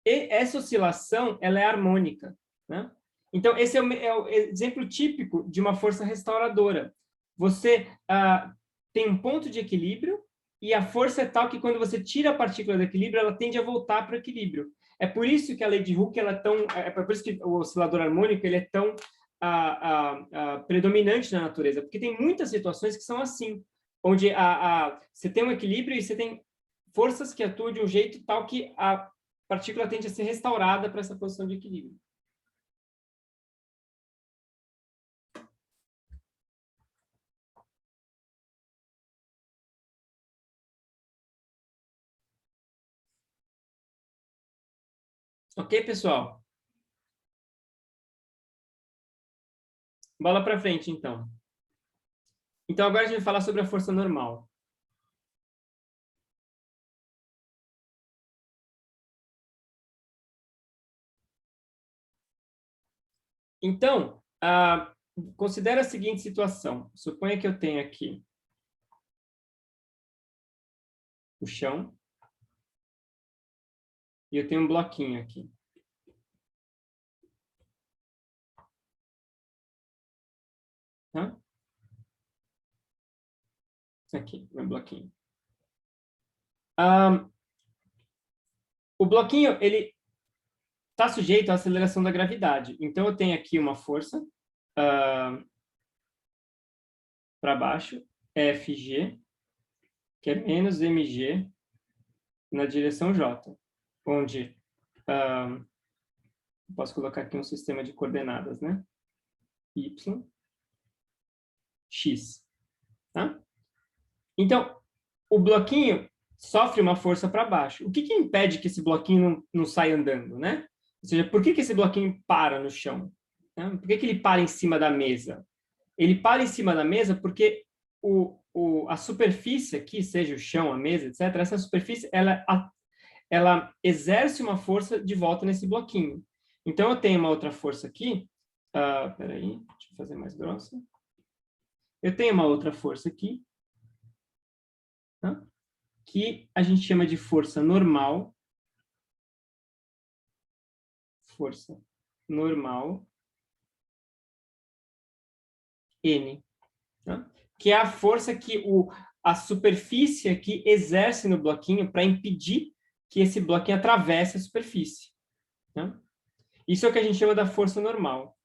E essa oscilação, ela é harmônica, né? Então, esse é o exemplo típico de uma força restauradora. Você tem um ponto de equilíbrio e a força é tal que quando você tira a partícula do equilíbrio, ela tende a voltar para o equilíbrio. É por isso que a lei de Hooke ela é por isso que o oscilador harmônico ele é tão predominante na natureza, porque tem muitas situações que são assim, onde você tem um equilíbrio e você tem forças que atuam de um jeito tal que a partícula tende a ser restaurada para essa posição de equilíbrio. Ok, pessoal? Bola para frente, então. Então, agora a gente vai falar sobre a força normal. Então, considere a seguinte situação. Suponha que eu tenho aqui o chão e eu tenho um bloquinho aqui. Tá? Isso aqui, meu bloquinho. O bloquinho, ele está sujeito à aceleração da gravidade. Então, eu tenho aqui uma força para baixo, FG, que é menos mg na direção J, onde posso colocar aqui um sistema de coordenadas, né? Y, X. Tá? Então, o bloquinho sofre uma força para baixo. O que impede que esse bloquinho não saia andando, né? Ou seja, por que esse bloquinho para no chão? Né? Por que ele para em cima da mesa? Ele para em cima da mesa porque a superfície aqui, seja o chão, a mesa, etc., essa superfície, ela exerce uma força de volta nesse bloquinho. Então, eu tenho uma outra força aqui. Peraí, deixa eu fazer mais grossa. Eu tenho uma outra força aqui, tá? Que a gente chama de força normal. Força normal N. Tá? Que é a força que a superfície aqui exerce no bloquinho para impedir que esse bloquinho atravesse a superfície. Tá? Isso é o que a gente chama da força normal.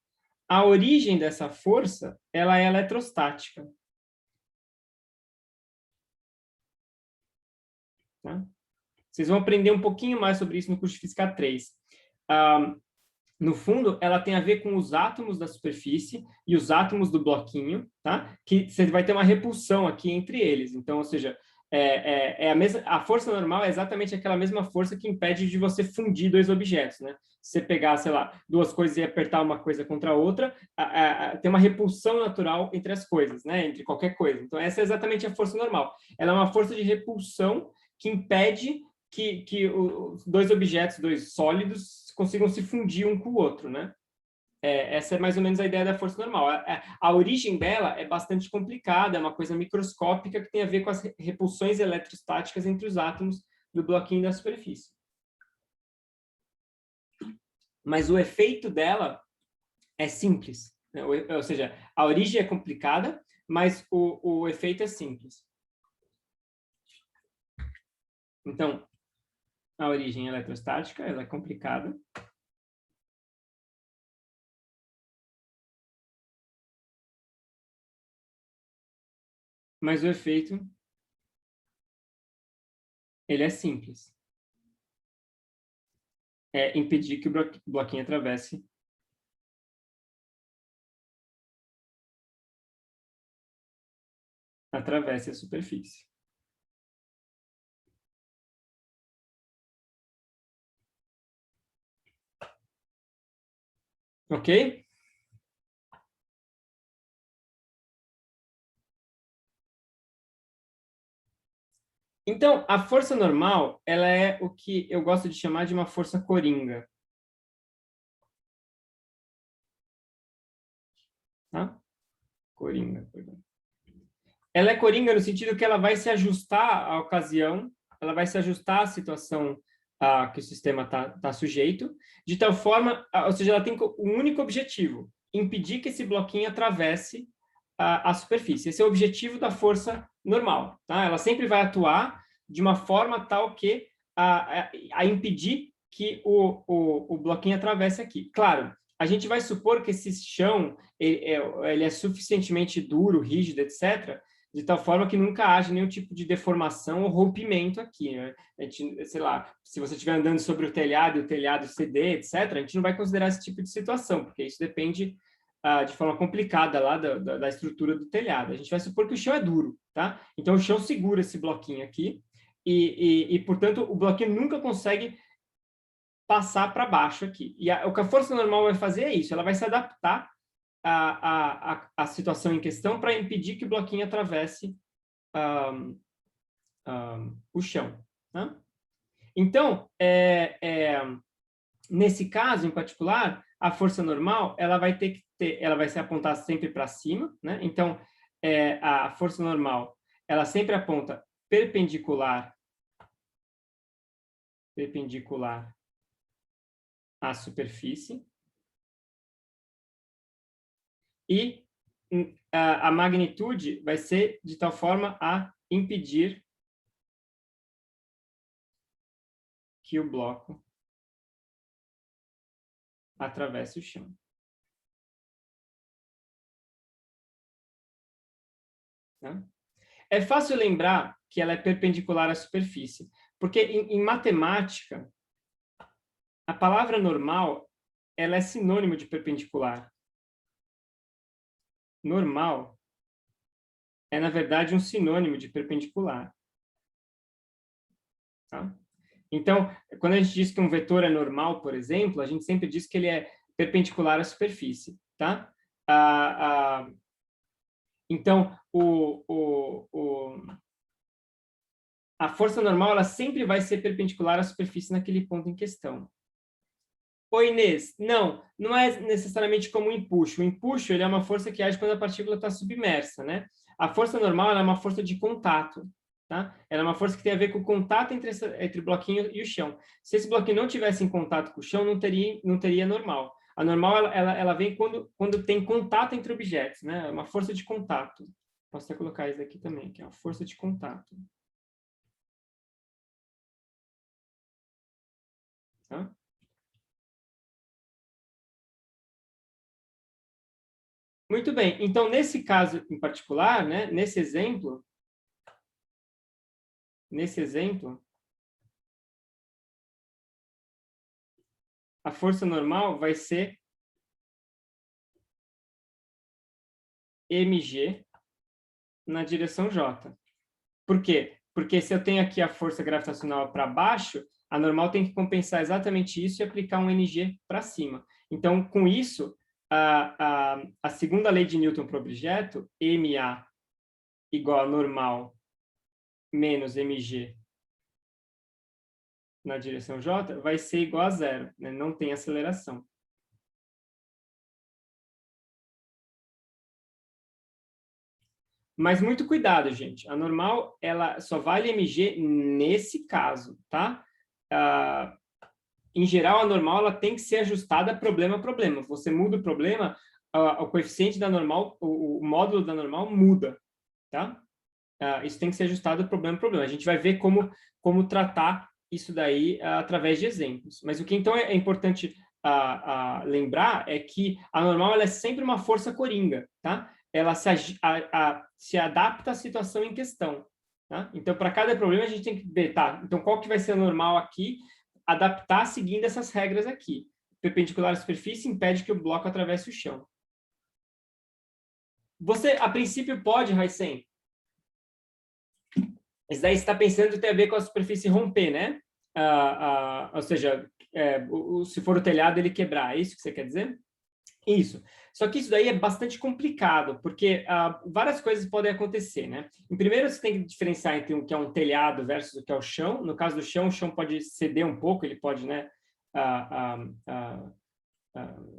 A origem dessa força, ela é eletrostática. Tá? Vocês vão aprender um pouquinho mais sobre isso no curso de Física 3. No fundo, ela tem a ver com os átomos da superfície e os átomos do bloquinho, tá? Que você vai ter uma repulsão aqui entre eles. Então, ou seja, a força normal é exatamente aquela mesma força que impede de você fundir dois objetos, né? Se você pegar, sei lá, duas coisas e apertar uma coisa contra a outra, tem uma repulsão natural entre as coisas, né? Entre qualquer coisa. Então, essa é exatamente a força normal. Ela é uma força de repulsão que impede que os dois objetos, dois sólidos, consigam se fundir um com o outro, né? Essa é mais ou menos a ideia da força normal. A origem dela é bastante complicada, é uma coisa microscópica que tem a ver com as repulsões eletrostáticas entre os átomos do bloquinho da superfície. Mas o efeito dela é simples, né? Ou seja, a origem é complicada, mas o efeito é simples. Então, a origem eletrostática, ela é complicada. Mas o efeito, ele é simples. É impedir que o bloquinho atravesse a superfície. Ok? Então, a força normal, ela é o que eu gosto de chamar de uma força coringa. Tá? Coringa, perdão. Ela é coringa no sentido que ela vai se ajustar à ocasião, ela vai se ajustar à situação que o sistema tá sujeito, de tal forma, ou seja, ela tem um único objetivo, impedir que esse bloquinho atravesse a superfície. Esse é o objetivo da força normal. Tá? Ela sempre vai atuar de uma forma tal que a impedir que o bloquinho atravesse aqui. Claro, a gente vai supor que esse chão ele é suficientemente duro, rígido, etc., de tal forma que nunca haja nenhum tipo de deformação ou rompimento aqui. Né? A gente, sei lá, se você estiver andando sobre o telhado e o telhado ceder, etc., a gente não vai considerar esse tipo de situação, porque isso depende de forma complicada lá da estrutura do telhado. A gente vai supor que o chão é duro, tá? Então, o chão segura esse bloquinho aqui e portanto, o bloquinho nunca consegue passar para baixo aqui. E o que a força normal vai fazer é isso, ela vai se adaptar a situação em questão para impedir que o bloquinho atravesse o chão. Né? Então, nesse caso em particular, a força normal ela vai ela vai se apontar sempre para cima, né? Então, a força normal ela sempre aponta perpendicular à superfície. E a magnitude vai ser de tal forma a impedir que o bloco atravesse o chão. Tá? É fácil lembrar que ela é perpendicular à superfície, porque em matemática, a palavra normal, ela é sinônimo de perpendicular. Normal é, na verdade, um sinônimo de perpendicular. Tá? Então, quando a gente diz que um vetor é normal, por exemplo, a gente sempre diz que ele é perpendicular à superfície. Tá? Então, a força normal ela sempre vai ser perpendicular à superfície naquele ponto em questão. Oi, Inês. Não é necessariamente como um empuxo. O empuxo ele é uma força que age quando a partícula está submersa, né? A força normal ela é uma força de contato, tá? Ela é uma força que tem a ver com o contato entre o bloquinho e o chão. Se esse bloquinho não tivesse em contato com o chão, não teria normal. A normal ela vem quando tem contato entre objetos, né? É uma força de contato. Posso até colocar isso aqui também, que é uma força de contato. Tá? Muito bem. Então, nesse caso em particular, né, nesse exemplo, a força normal vai ser mg na direção j. Por quê? Porque se eu tenho aqui a força gravitacional para baixo, a normal tem que compensar exatamente isso e aplicar um mg para cima. Então, com isso, a segunda lei de Newton para o objeto, ma igual a normal menos mg na direção j, vai ser igual a zero, né? Não tem aceleração. Mas muito cuidado, gente. A normal, ela só vale mg nesse caso, tá? Em geral, a normal ela tem que ser ajustada problema a problema. Você muda o problema, o coeficiente da normal, o módulo da normal muda, tá? Isso tem que ser ajustado problema a problema. A gente vai ver como tratar isso daí através de exemplos. Mas o que então é importante lembrar é que a normal ela é sempre uma força coringa, tá? Ela se adapta à situação em questão. Tá? Então, para cada problema, a gente tem que ver, tá? Então, qual que vai ser a normal aqui? Adaptar seguindo essas regras aqui. Perpendicular à superfície impede que o bloco atravesse o chão. Você, a princípio, pode, Raicen. Isso daí você está pensando ter a ver com a superfície romper, né? Ou seja, se for o telhado, ele quebrar. É isso que você quer dizer? Isso. Só que isso daí é bastante complicado, porque várias coisas podem acontecer, né? Em primeiro, você tem que diferenciar entre o que é um telhado versus o que é o chão. No caso do chão, o chão pode ceder um pouco, ele pode, né?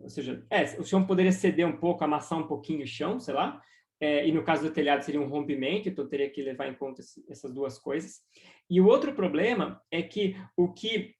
Ou seja, o chão poderia ceder um pouco, amassar um pouquinho o chão, sei lá. E no caso do telhado seria um rompimento, então teria que levar em conta essas duas coisas. E o outro problema é que o que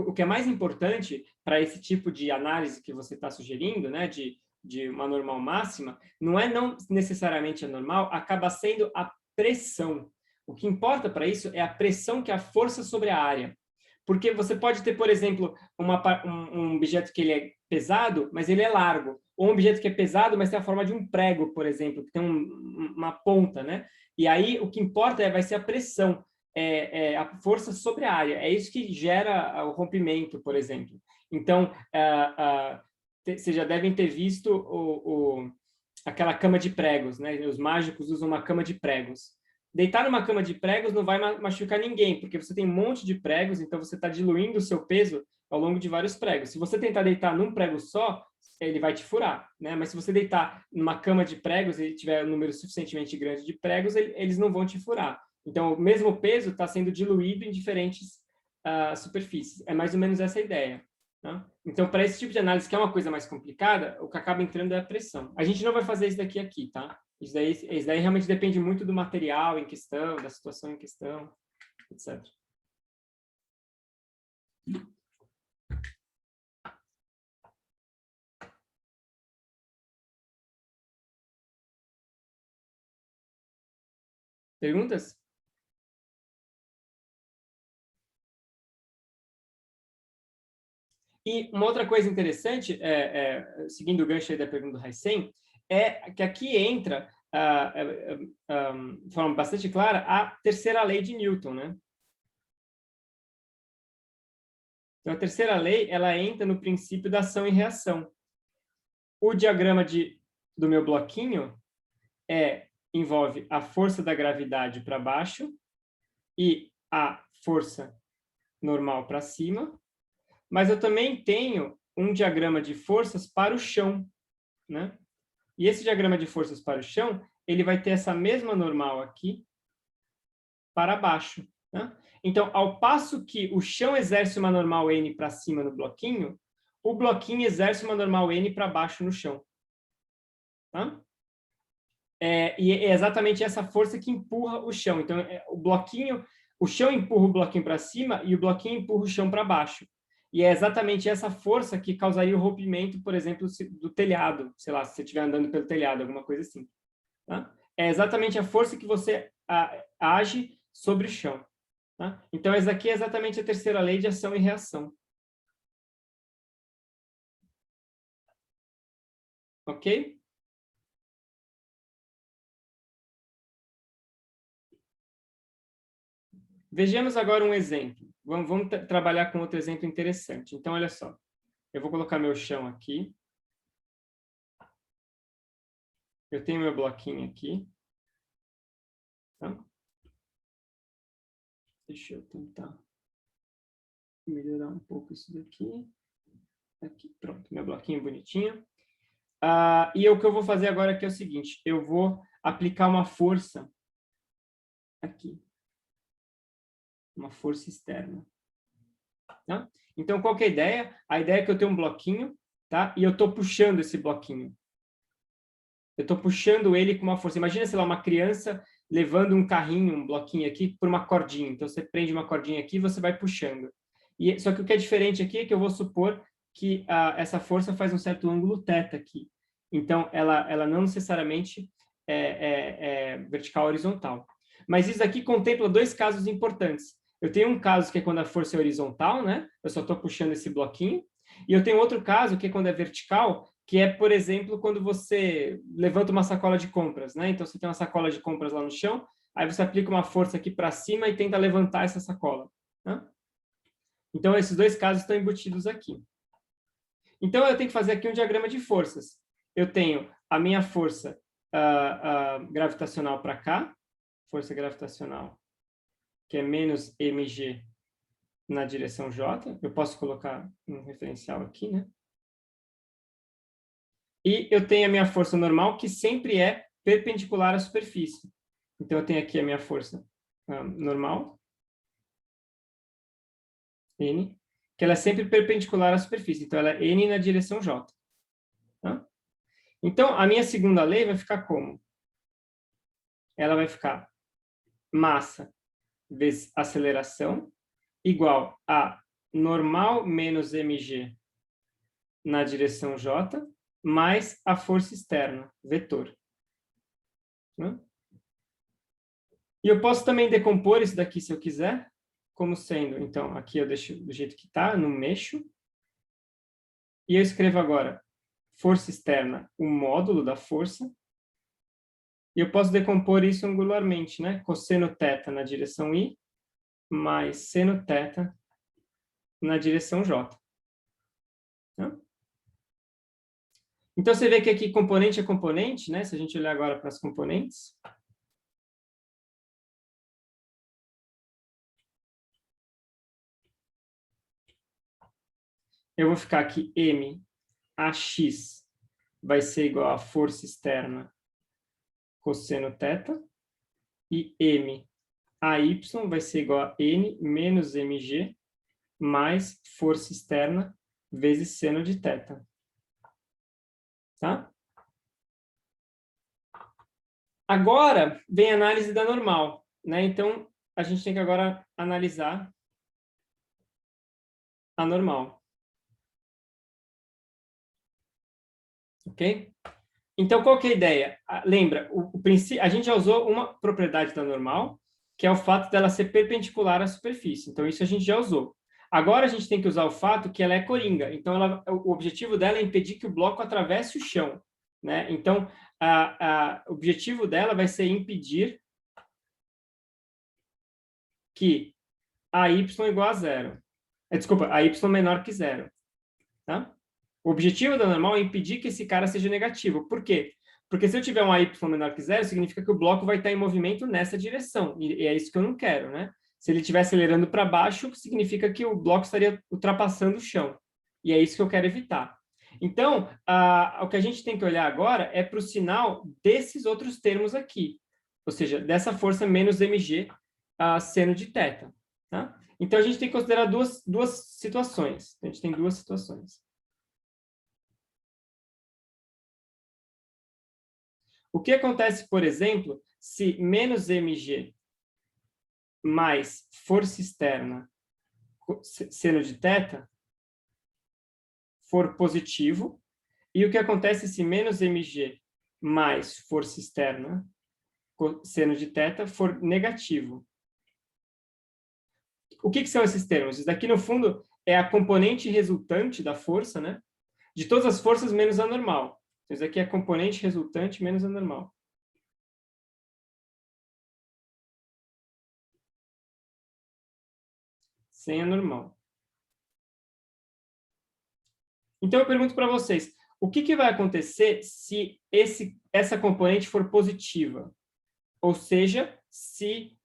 o que é mais importante para esse tipo de análise que você está sugerindo, né, de uma normal máxima, não necessariamente a normal, acaba sendo a pressão. O que importa para isso é a pressão que é a força sobre a área. Porque você pode ter, por exemplo, um objeto que ele é pesado, mas ele é largo. Ou um objeto que é pesado, mas tem a forma de um prego, por exemplo, que tem uma ponta, né? E aí o que importa vai ser a pressão, a força sobre a área. É isso que gera o rompimento, por exemplo. Então, vocês já devem ter visto aquela cama de pregos, né? Os mágicos usam uma cama de pregos. Deitar numa cama de pregos não vai machucar ninguém, porque você tem um monte de pregos, então você está diluindo o seu peso ao longo de vários pregos. Se você tentar deitar num prego só, ele vai te furar, né? Mas se você deitar numa cama de pregos e tiver um número suficientemente grande de pregos, eles não vão te furar. Então, o mesmo peso está sendo diluído em diferentes superfícies. É mais ou menos essa a ideia. Tá? Então, para esse tipo de análise, que é uma coisa mais complicada, o que acaba entrando é a pressão. A gente não vai fazer isso daqui aqui, tá? Isso daí realmente depende muito do material em questão, da situação em questão, etc. Perguntas? E uma outra coisa interessante, seguindo o gancho aí da pergunta do Heisen, é que aqui entra, de forma bastante clara, a terceira lei de Newton, né? Então, a terceira lei, ela entra no princípio da ação e reação. O diagrama do meu bloquinho envolve a força da gravidade para baixo e a força normal para cima, mas eu também tenho um diagrama de forças para o chão, né? E esse diagrama de forças para o chão, ele vai ter essa mesma normal aqui para baixo, né? Então, ao passo que o chão exerce uma normal N para cima no bloquinho, o bloquinho exerce uma normal N para baixo no chão. Tá? E é exatamente essa força que empurra o chão. Então, o chão empurra o bloquinho para cima e o bloquinho empurra o chão para baixo. E é exatamente essa força que causaria o rompimento, por exemplo, do telhado. Sei lá, se você estiver andando pelo telhado, alguma coisa assim. Tá? É exatamente a força que você age sobre o chão. Tá? Então, essa aqui é exatamente a terceira lei de ação e reação. Ok? Vejamos agora um exemplo. Vamos trabalhar com outro exemplo interessante. Então, olha só. Eu vou colocar meu chão aqui. Eu tenho meu bloquinho aqui. Tá? Deixa eu tentar melhorar um pouco isso daqui. Aqui, pronto. Meu bloquinho bonitinho. E o que eu vou fazer agora aqui é o seguinte. Eu vou aplicar uma força aqui. Uma força externa. Tá? Então, qual que é a ideia? A ideia é que eu tenho um bloquinho, tá? E eu estou puxando esse bloquinho. Eu estou puxando ele com uma força. Imagina, sei lá, uma criança levando um carrinho, um bloquinho aqui, por uma cordinha. Então, você prende uma cordinha aqui e você vai puxando. Só que o que é diferente aqui é que eu vou supor que essa força faz um certo ângulo θ aqui. Então, ela não necessariamente é vertical ou horizontal. Mas isso aqui contempla dois casos importantes. Eu tenho um caso que é quando a força é horizontal, né? Eu só estou puxando esse bloquinho. E eu tenho outro caso que é quando é vertical, que é, por exemplo, quando você levanta uma sacola de compras, né? Então, você tem uma sacola de compras lá no chão, aí você aplica uma força aqui para cima e tenta levantar essa sacola. Né? Então, esses dois casos estão embutidos aqui. Então, eu tenho que fazer aqui um diagrama de forças. Eu tenho a minha força gravitacional para cá, força gravitacional, que é menos mg na direção J. Eu posso colocar um referencial aqui, né? E eu tenho a minha força normal, que sempre é perpendicular à superfície. Então, eu tenho aqui a minha força normal, N, que ela é sempre perpendicular à superfície. Então, ela é N na direção J. Tá? Então, a minha segunda lei vai ficar como? Ela vai ficar massa vezes aceleração igual a normal menos mg na direção J mais a força externa, vetor. Né? E eu posso também decompor isso daqui, se eu quiser, como sendo, então, aqui eu deixo do jeito que está, não mexo. E eu escrevo agora força externa, o módulo da força. E eu posso decompor isso angularmente, né? Cosseno θ na direção I, mais seno θ na direção J. Né? Então, você vê que aqui componente é componente, né? Se a gente olhar agora para as componentes. Eu vou ficar aqui M AX vai ser igual a força externa cosseno θ. E M AY vai ser igual a N menos mg mais força externa vezes seno de θ. Tá? Agora, vem a análise da normal. Né? Então, a gente tem que agora analisar a normal. Ok? Então, qual que é a ideia? Lembra, a gente já usou uma propriedade da normal, que é o fato dela ser perpendicular à superfície. Então, isso a gente já usou. Agora a gente tem que usar o fato que ela é coringa. Então, o objetivo dela é impedir que o bloco atravesse o chão, né? Então, o objetivo dela vai ser impedir que a y igual a zero. Desculpa, a y menor que zero. Tá? O objetivo da normal é impedir que esse cara seja negativo. Por quê? Porque se eu tiver um AY menor que zero, significa que o bloco vai estar em movimento nessa direção. E é isso que eu não quero, né? Se ele estiver acelerando para baixo, significa que o bloco estaria ultrapassando o chão. E é isso que eu quero evitar. Então, o que a gente tem que olhar agora é para o sinal desses outros termos aqui. Ou seja, dessa força menos mg seno de θ. Tá? Então, a gente tem que considerar duas situações. A gente tem duas situações. O que acontece, por exemplo, se menos mg mais força externa seno de θ for positivo, e o que acontece se menos mg mais força externa seno de θ for negativo? O que são esses termos? Isso daqui, no fundo, é a componente resultante da força, né? De todas as forças menos a normal. Então, isso aqui é a componente resultante menos a normal. Sem a normal. Então, eu pergunto para vocês, o que vai acontecer se essa componente for positiva? Ou seja, se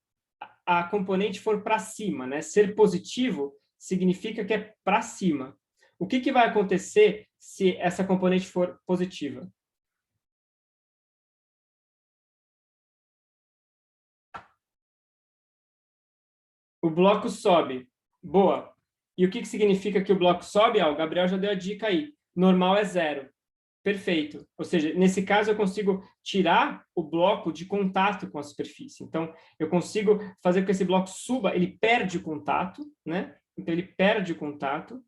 a componente for para cima, né? Ser positivo significa que é para cima. O que vai acontecer se essa componente for positiva? O bloco sobe. Boa. E o que significa que o bloco sobe? O Gabriel já deu a dica aí. Normal é zero. Perfeito. Ou seja, nesse caso, eu consigo tirar o bloco de contato com a superfície. Então, eu consigo fazer com que esse bloco suba, ele perde o contato, né? Então, ele perde o contato.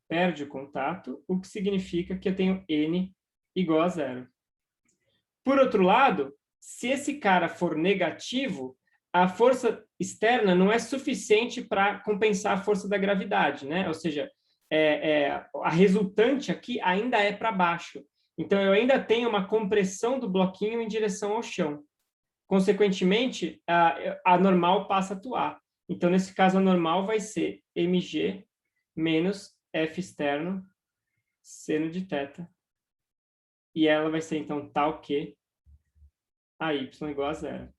Perde o contato, o que significa que eu tenho N igual a zero. Por outro lado, se esse cara for negativo, a força externa não é suficiente para compensar a força da gravidade, né? Ou seja, a resultante aqui ainda é para baixo. Então, eu ainda tenho uma compressão do bloquinho em direção ao chão. Consequentemente, a normal passa a atuar. Então, nesse caso, a normal vai ser mg menos F externo seno de θ. E ela vai ser, então, tal que a y igual a zero.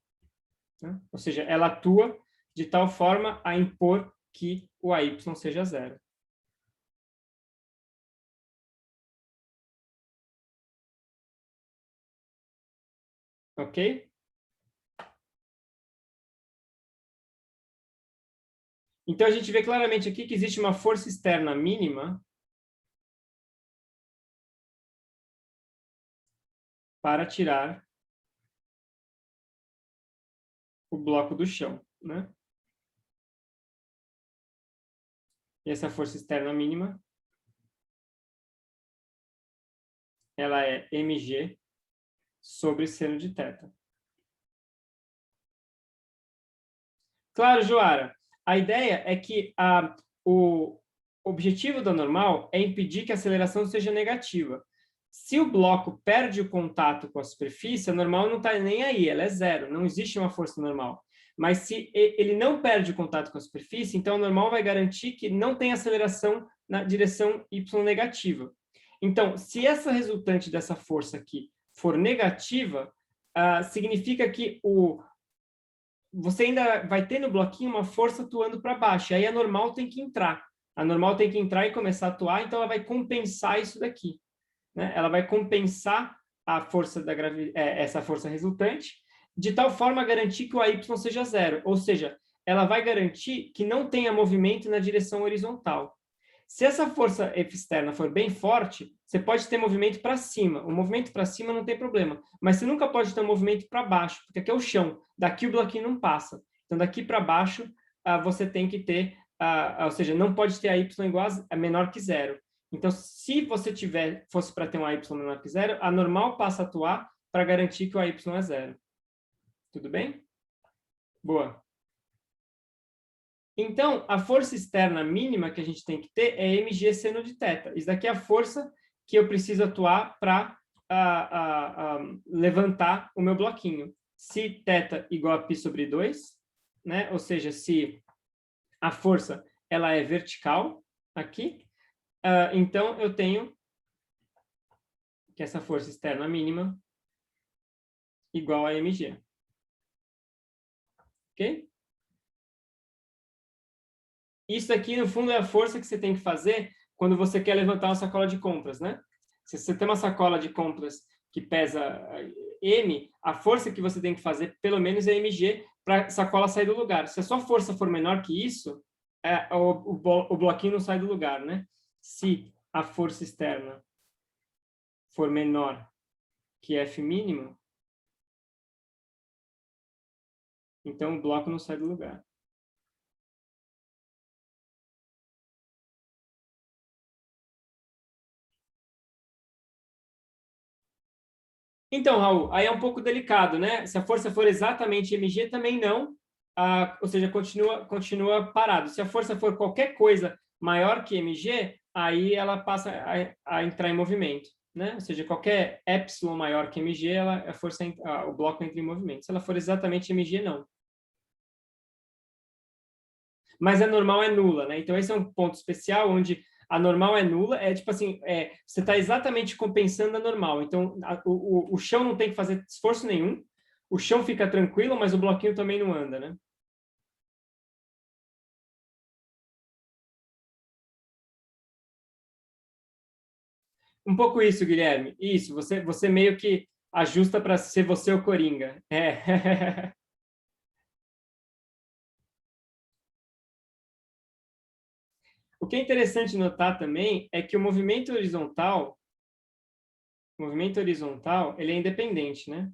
Né? Ou seja, ela atua de tal forma a impor que o AY seja zero. Ok? Então, a gente vê claramente aqui que existe uma força externa mínima para tirar o bloco do chão, né? E essa força externa mínima, ela é mg sobre seno de θ. Claro, Joara, a ideia é que o objetivo da normal é impedir que a aceleração seja negativa. Se o bloco perde o contato com a superfície, a normal não está nem aí, ela é zero, não existe uma força normal. Mas se ele não perde o contato com a superfície, então a normal vai garantir que não tem aceleração na direção y negativa. Então, se essa resultante dessa força aqui for negativa, significa que você ainda vai ter no bloquinho uma força atuando para baixo. E aí a normal tem que entrar. A normal tem que entrar e começar a atuar, então ela vai compensar isso daqui. Né? Ela vai compensar a força da essa força resultante, de tal forma a garantir que o AY seja zero. Ou seja, ela vai garantir que não tenha movimento na direção horizontal. Se essa força F externa for bem forte, você pode ter movimento para cima. O movimento para cima não tem problema. Mas você nunca pode ter um movimento para baixo, porque aqui é o chão. Daqui o bloquinho não passa. Então, daqui para baixo, você tem que ter... ou seja, não pode ter a y igual a menor que zero. Então, se você fosse para ter um AY menor que zero, a normal passa a atuar para garantir que o AY é zero. Tudo bem? Boa. Então, a força externa mínima que a gente tem que ter é mg seno de θ. Isso daqui é a força que eu preciso atuar para levantar o meu bloquinho. Se θ igual a π sobre 2, né? Ou seja, se a força ela é vertical aqui, então eu tenho que essa força externa mínima igual a mg. Ok? Isso aqui, no fundo, é a força que você tem que fazer quando você quer levantar uma sacola de compras, né? Se você tem uma sacola de compras que pesa M, a força que você tem que fazer, pelo menos, é mg para a sacola sair do lugar. Se a sua força for menor que isso, o bloquinho não sai do lugar, né? Se a força externa for menor que F mínimo, então o bloco não sai do lugar. Então, Raul, aí é um pouco delicado, né? Se a força for exatamente mg, também não, ou seja, continua parado. Se a força for qualquer coisa maior que mg, aí ela passa a entrar em movimento, né? Ou seja, qualquer epsilon maior que mg, o bloco entra em movimento. Se ela for exatamente mg, não. Mas a normal é nula, né? Então esse é um ponto especial onde a normal é nula, é tipo assim, você está exatamente compensando a normal. Então o chão não tem que fazer esforço nenhum, o chão fica tranquilo, mas o bloquinho também não anda, né? Um pouco isso, Guilherme. Isso, você meio que ajusta para ser você o Coringa. É. O que é interessante notar também é que o movimento horizontal, ele é independente, né?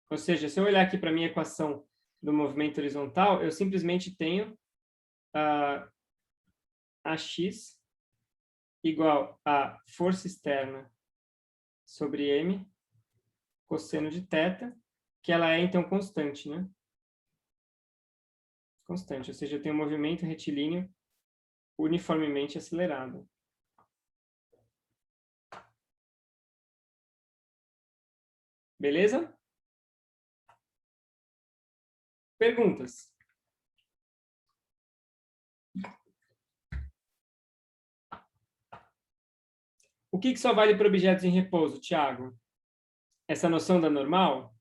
Ou seja, se eu olhar aqui para a minha equação do movimento horizontal, eu simplesmente tenho AX igual a força externa sobre M, cosseno de θ, que ela é, então, constante, né? Constante, ou seja, eu tenho um movimento retilíneo uniformemente acelerado. Beleza? Perguntas? O que só vale para objetos em repouso, Thiago? Essa noção da normal?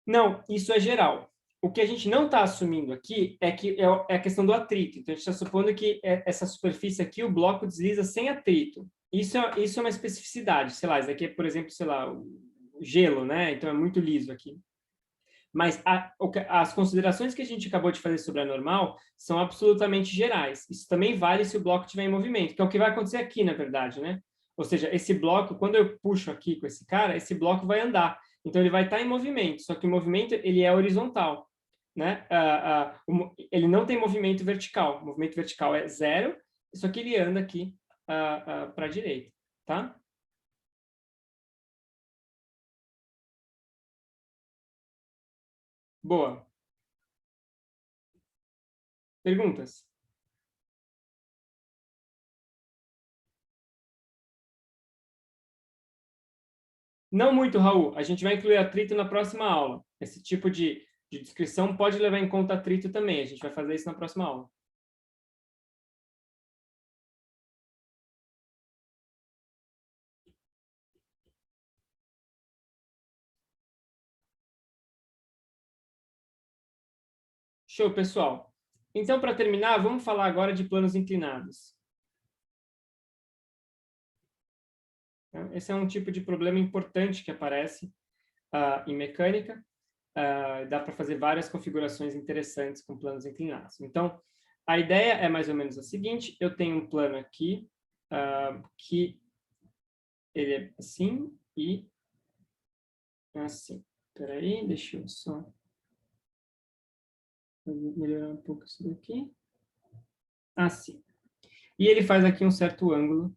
Não, isso é geral. O que a gente não está assumindo aqui é a questão do atrito. Então, a gente está supondo que essa superfície aqui, o bloco desliza sem atrito. Isso é uma especificidade. Sei lá, isso aqui é, por exemplo, sei lá, o gelo, né? Então, é muito liso aqui. Mas as considerações que a gente acabou de fazer sobre a normal são absolutamente gerais. Isso também vale se o bloco estiver em movimento, que é o que vai acontecer aqui, na verdade, né? Ou seja, esse bloco, quando eu puxo aqui com esse cara, esse bloco vai andar. Então, ele vai estar em movimento, só que o movimento ele é horizontal, né? Ele não tem movimento vertical. O movimento vertical é zero, só que ele anda aqui para a direita, tá? Boa. Perguntas? Não muito, Raul. A gente vai incluir atrito na próxima aula. Esse tipo de descrição pode levar em conta atrito também. A gente vai fazer isso na próxima aula. Show, pessoal. Então, para terminar, vamos falar agora de planos inclinados. Esse é um tipo de problema importante que aparece em mecânica. Dá para fazer várias configurações interessantes com planos inclinados. Então, a ideia é mais ou menos a seguinte: eu tenho um plano aqui que ele é assim e assim. Espera aí, deixa eu só melhorar um pouco isso daqui. Assim. E ele faz aqui um certo ângulo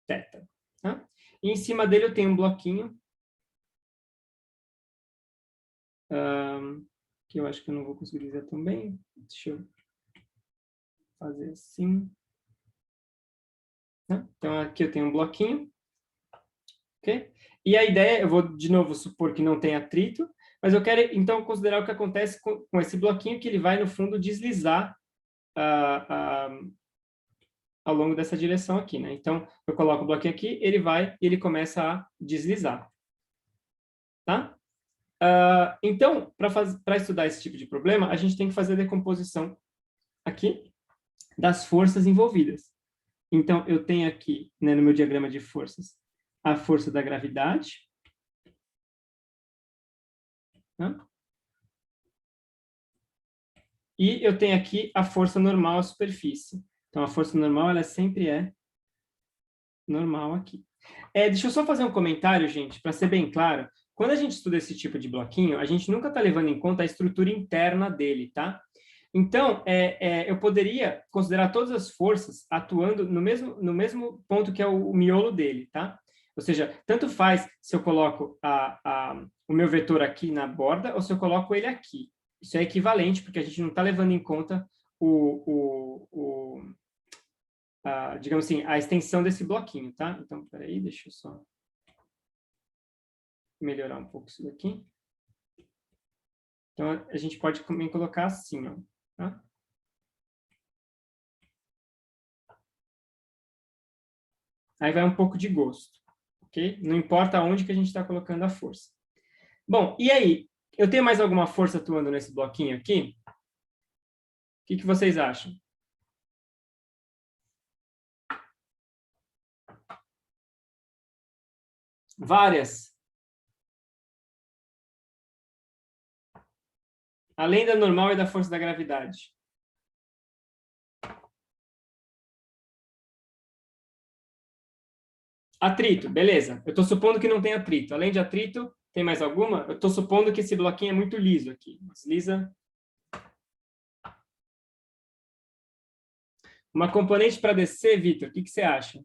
θ. Tá? E em cima dele eu tenho um bloquinho, que eu acho que eu não vou conseguir dizer tão bem. Deixa eu fazer assim. Tá? Então, aqui eu tenho um bloquinho. Okay? E a ideia, eu vou de novo supor que não tem atrito, mas eu quero então considerar o que acontece com esse bloquinho, que ele vai, no fundo, deslizar ao longo dessa direção aqui, né? Então, eu coloco o bloquinho aqui, ele vai e ele começa a deslizar. Tá? Então, para estudar esse tipo de problema, a gente tem que fazer a decomposição aqui das forças envolvidas. Então, eu tenho aqui, né, no meu diagrama de forças, a força da gravidade. Né? E eu tenho aqui a força normal à superfície. Então, a força normal, ela sempre é normal aqui. Deixa eu só fazer um comentário, gente, para ser bem claro. Quando a gente estuda esse tipo de bloquinho, a gente nunca está levando em conta a estrutura interna dele, tá? Então, eu poderia considerar todas as forças atuando no mesmo ponto que é o miolo dele, tá? Ou seja, tanto faz se eu coloco o meu vetor aqui na borda ou se eu coloco ele aqui. Isso é equivalente, porque a gente não está levando em conta digamos assim, a extensão desse bloquinho, tá? Então, peraí, deixa eu só melhorar um pouco isso daqui. Então, a gente pode também colocar assim, ó, tá? Aí vai um pouco de gosto, ok? Não importa onde que a gente está colocando a força. Bom, e aí? Eu tenho mais alguma força atuando nesse bloquinho aqui? O que vocês acham? Várias. Além da normal e da força da gravidade. Atrito, beleza. Eu estou supondo que não tem atrito. Além de atrito, tem mais alguma? Eu estou supondo que esse bloquinho é muito liso aqui. Desliza. Uma componente para descer, Vitor, o que você acha?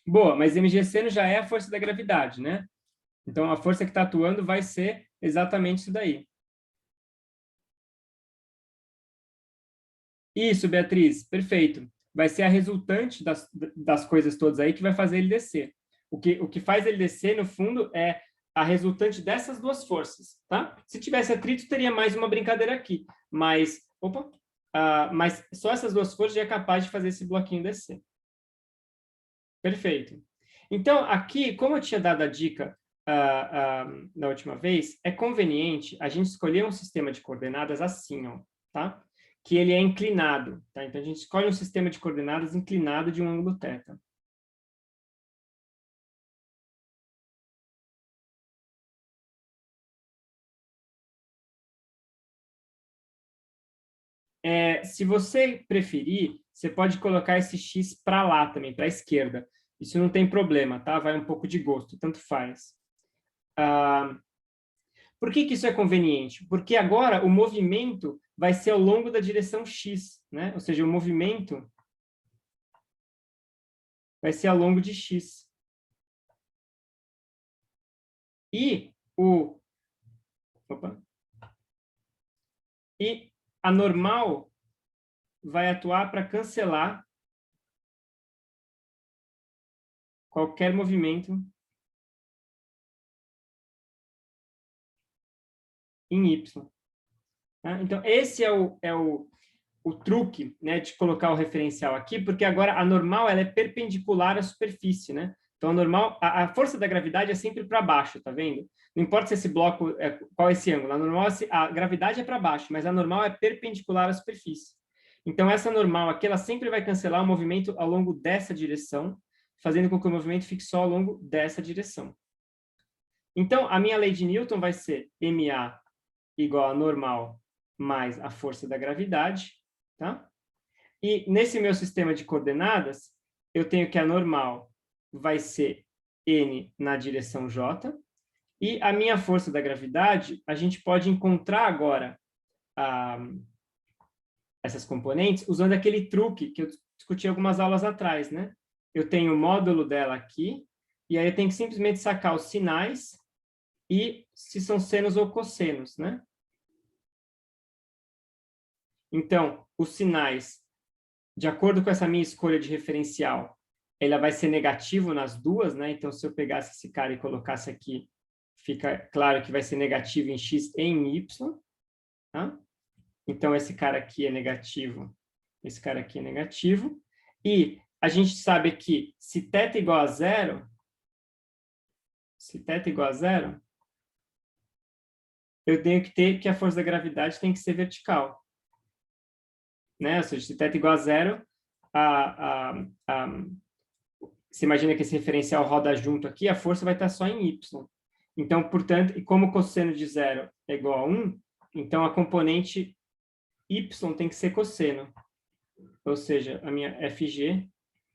Boa, mas mg seno já é a força da gravidade, né? Então, a força que está atuando vai ser exatamente isso daí. Isso, Beatriz, perfeito. Vai ser a resultante das coisas todas aí que vai fazer ele descer. O que faz ele descer, no fundo, é a resultante dessas duas forças, tá? Se tivesse atrito, teria mais uma brincadeira aqui. Mas, mas só essas duas forças já é capaz de fazer esse bloquinho descer. Perfeito. Então, aqui, como eu tinha dado a dica na última vez, é conveniente a gente escolher um sistema de coordenadas assim, ó, tá? Que ele é inclinado, tá? Então, a gente escolhe um sistema de coordenadas inclinado de um ângulo θ. Se você preferir, você pode colocar esse x para lá também, para a esquerda. Isso não tem problema, tá? Vai um pouco de gosto, tanto faz. Por que isso é conveniente? Porque agora o movimento vai ser ao longo da direção x, né? Ou seja, o movimento vai ser ao longo de x. E e a normal vai atuar para cancelar qualquer movimento em y. Tá? Então, esse é o truque, né, de colocar o referencial aqui, porque agora a normal ela é perpendicular à superfície, né? Então, a normal, a força da gravidade é sempre para baixo, tá vendo? Não importa se esse bloco, qual é esse ângulo. A normal, a gravidade é para baixo, mas a normal é perpendicular à superfície. Então, essa normal aqui, ela sempre vai cancelar o movimento ao longo dessa direção, fazendo com que o movimento fique só ao longo dessa direção. Então, a minha lei de Newton vai ser MA igual a normal mais a força da gravidade, tá? E nesse meu sistema de coordenadas, eu tenho que a normal vai ser N na direção J, e a minha força da gravidade, a gente pode encontrar agora essas componentes usando aquele truque que eu discuti algumas aulas atrás, né? Eu tenho o módulo dela aqui, e aí eu tenho que simplesmente sacar os sinais e se são senos ou cossenos, né? Então, os sinais, de acordo com essa minha escolha de referencial, ela vai ser negativo nas duas, né? Então, se eu pegasse esse cara e colocasse aqui, fica claro que vai ser negativo em x e em y, tá? Então, esse cara aqui é negativo, esse cara aqui é negativo. E a gente sabe que se θ igual a zero, eu tenho que ter que a força da gravidade tem que ser vertical. Né? Ou seja, se θ igual a zero, você imagina que esse referencial roda junto aqui, a força vai estar só em y. Então, portanto, e como o cosseno de zero é igual a 1, então a componente y tem que ser cosseno. Ou seja, a minha FG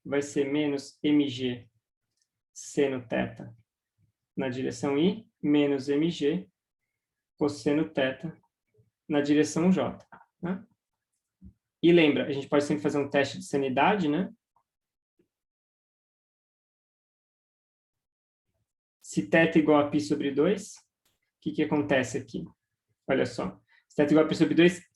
vai ser menos mg seno θ na direção I, menos mg cosseno θ na direção J. Né? E lembra, a gente pode sempre fazer um teste de sanidade, né? Se θ igual a π sobre 2, o que acontece aqui? Olha só. Se θ igual a π sobre 2,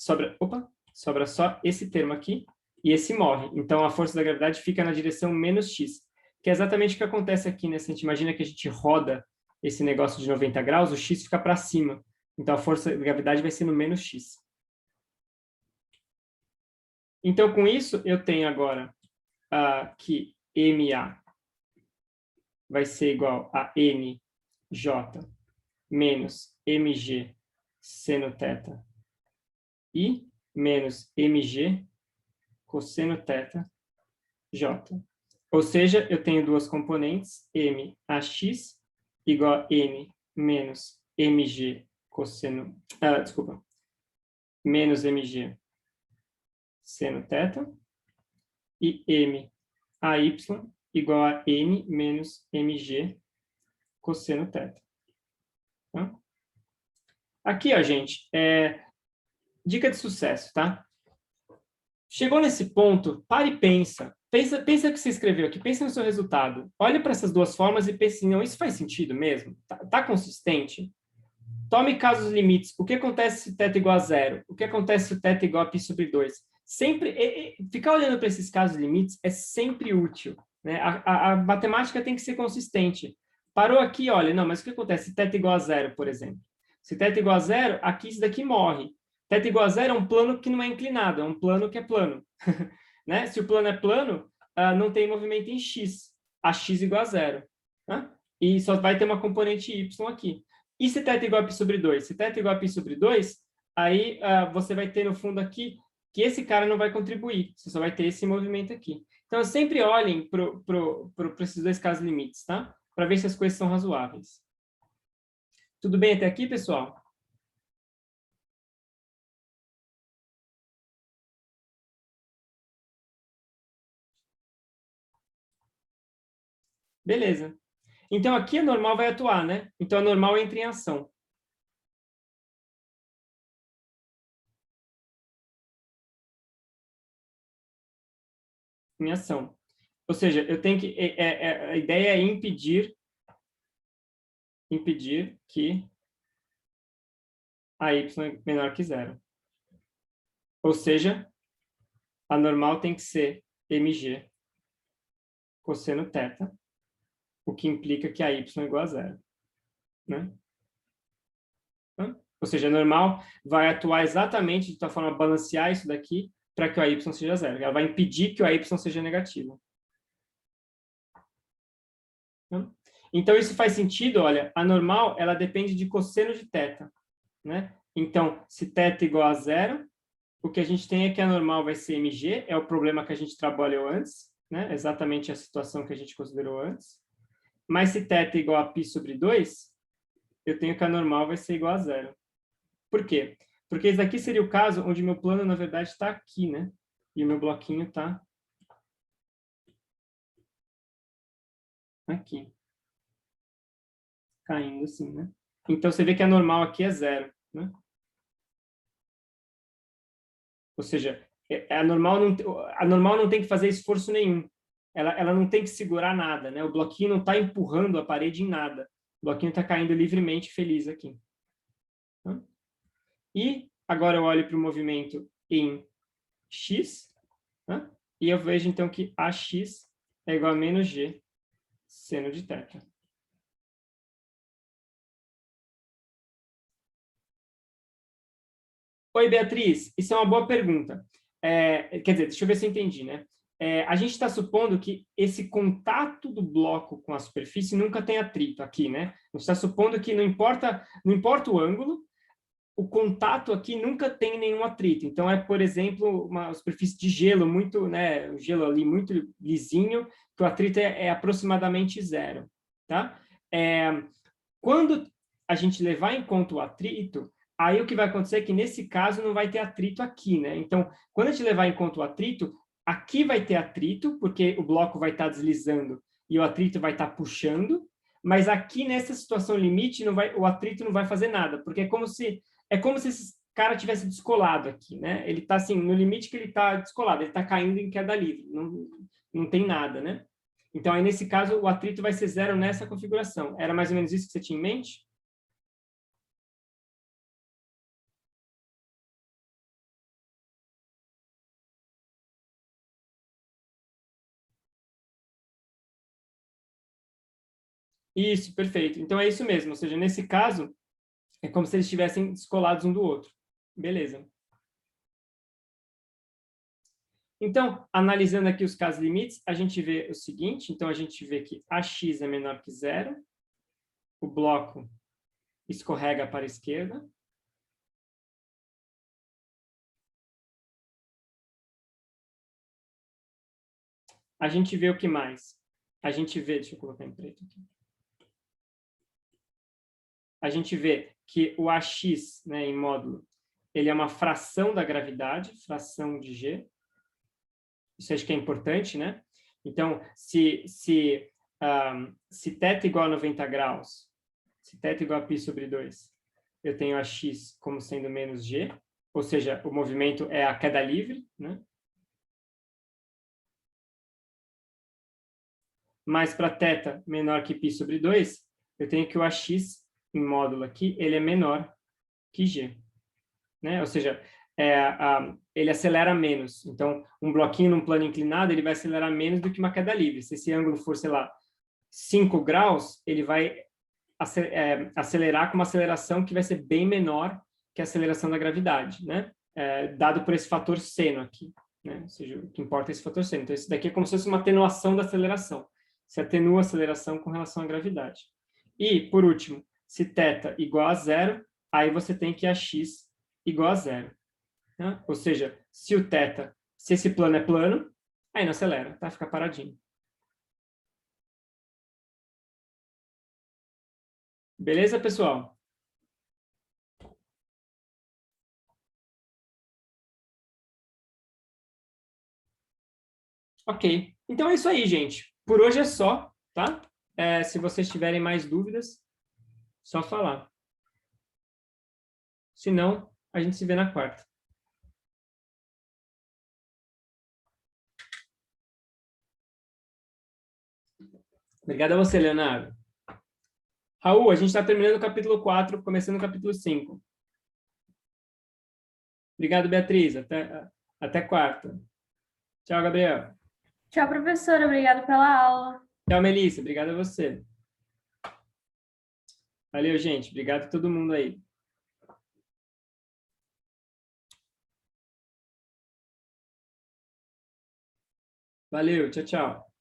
sobra só esse termo aqui, e esse morre. Então, a força da gravidade fica na direção menos x, que é exatamente o que acontece aqui, né? Se a gente imagina que a gente roda esse negócio de 90 graus, o x fica para cima. Então, a força da gravidade vai ser no menos x. Então, com isso, eu tenho agora que MA vai ser igual a NJ menos MG seno θ I menos MG cosseno θ J. Ou seja, eu tenho duas componentes, MAX igual a N menos MG cosseno... menos MG seno θ e MAY igual a N menos MG cosseno θ. Tá? Aqui, ó, gente, dica de sucesso, tá? Chegou nesse ponto, para e pensa. Pensa o que você escreveu aqui, pensa no seu resultado. Olha para essas duas formas e pense assim, não, isso faz sentido mesmo? Tá consistente? Tome casos limites. O que acontece se θ igual a zero? O que acontece se θ igual a π sobre 2? Sempre, ficar olhando para esses casos limites é sempre útil. Né? A matemática tem que ser consistente. Parou aqui, olha, não, mas o que acontece se θ igual a zero, por exemplo? Se θ igual a zero, aqui isso daqui morre. θ igual a zero é um plano que não é inclinado, é um plano que é plano. Né? Se o plano é plano, não tem movimento em x. A x igual a zero. Né? E só vai ter uma componente y aqui. E se θ igual a π sobre 2? Se θ igual a π sobre 2, aí você vai ter no fundo aqui que esse cara não vai contribuir. Você só vai ter esse movimento aqui. Então, sempre olhem para esses dois casos limites, tá? Para ver se as coisas são razoáveis. Tudo bem até aqui, pessoal? Beleza. Então, aqui a normal vai atuar, né? Então, a normal entra em ação. Em ação. Ou seja, eu tenho que... a ideia é impedir que a y é menor que zero. Ou seja, a normal tem que ser mg cosseno θ, o que implica que a y é igual a zero. Né? Ou seja, a normal vai atuar exatamente de tal forma a balancear isso daqui para que o AY seja zero. Ela vai impedir que o AY seja negativo. Então, isso faz sentido, olha, a normal, ela depende de cosseno de θ. Né? Então, se θ igual a zero, o que a gente tem é que a normal vai ser mg, é o problema que a gente trabalhou antes, né? Exatamente a situação que a gente considerou antes. Mas se θ igual a π sobre 2, eu tenho que a normal vai ser igual a zero. Por quê? Porque esse daqui seria o caso onde meu plano, na verdade, está aqui, né? E o meu bloquinho está aqui. Caindo assim, né? Então, você vê que a normal aqui é 0, né? Ou seja, a normal não tem que fazer esforço nenhum. Ela não tem que segurar nada, né? O bloquinho não está empurrando a parede em nada. O bloquinho está caindo livremente, feliz aqui. Tá? E agora eu olho para o movimento em x, né? E eu vejo, então, que AX é igual a menos G seno de θ. Oi, Beatriz, isso é uma boa pergunta. Quer dizer, deixa eu ver se eu entendi, né? A gente está supondo que esse contato do bloco com a superfície nunca tem atrito aqui, né? A gente está supondo que não importa o ângulo, o contato aqui nunca tem nenhum atrito. Então, por exemplo, uma superfície de gelo muito, né? Um gelo ali muito lisinho, que o atrito é aproximadamente 0, tá? Quando a gente levar em conta o atrito, aí o que vai acontecer é que, nesse caso, não vai ter atrito aqui, né? Então, quando a gente levar em conta o atrito, aqui vai ter atrito, porque o bloco vai estar deslizando e o atrito vai estar puxando, mas aqui, nessa situação limite, o atrito não vai fazer nada, porque é como se esse cara tivesse descolado aqui, né? Ele está assim, no limite que ele está descolado, ele está caindo em queda livre, não tem nada, né? Então, aí, nesse caso, o atrito vai ser 0 nessa configuração. Era mais ou menos isso que você tinha em mente? Isso, perfeito. Então, é isso mesmo. Ou seja, nesse caso, é como se eles estivessem descolados um do outro. Beleza. Então, analisando aqui os casos limites, a gente vê o seguinte. Então, a gente vê que AX é menor que 0. O bloco escorrega para a esquerda. A gente vê o que mais? A gente vê... Deixa eu colocar em preto aqui. A gente vê que o AX, né, em módulo, ele é uma fração da gravidade, fração de G. Isso acho que é importante, né? Então, se θ igual a 90 graus, se θ igual a π sobre 2, eu tenho AX como sendo menos G, ou seja, o movimento é a queda livre, né? Mas para θ menor que π sobre 2, eu tenho que o AX em módulo aqui, ele é menor que G. Né? Ou seja, ele acelera menos. Então, um bloquinho num plano inclinado, ele vai acelerar menos do que uma queda livre. Se esse ângulo for, sei lá, 5 graus, ele vai acelerar com uma aceleração que vai ser bem menor que a aceleração da gravidade, né? Dado por esse fator seno aqui. Né? Ou seja, o que importa é esse fator seno. Então, isso daqui é como se fosse uma atenuação da aceleração. Se atenua a aceleração com relação à gravidade. E, por último, se θ igual a 0, aí você tem que AX igual a 0. Né? Ou seja, se esse plano é plano, aí não acelera, tá? Fica paradinho. Beleza, pessoal? Ok. Então é isso aí, gente. Por hoje é só, tá? Se vocês tiverem mais dúvidas, só falar. Se não, a gente se vê na quarta. Obrigado a você, Leonardo. Raul, a gente está terminando o capítulo 4, começando o capítulo 5. Obrigado, Beatriz. Até quarta. Tchau, Gabriel. Tchau, professora. Obrigada pela aula. Tchau, Melissa. Obrigado a você. Valeu, gente. Obrigado a todo mundo aí. Valeu. Tchau, tchau.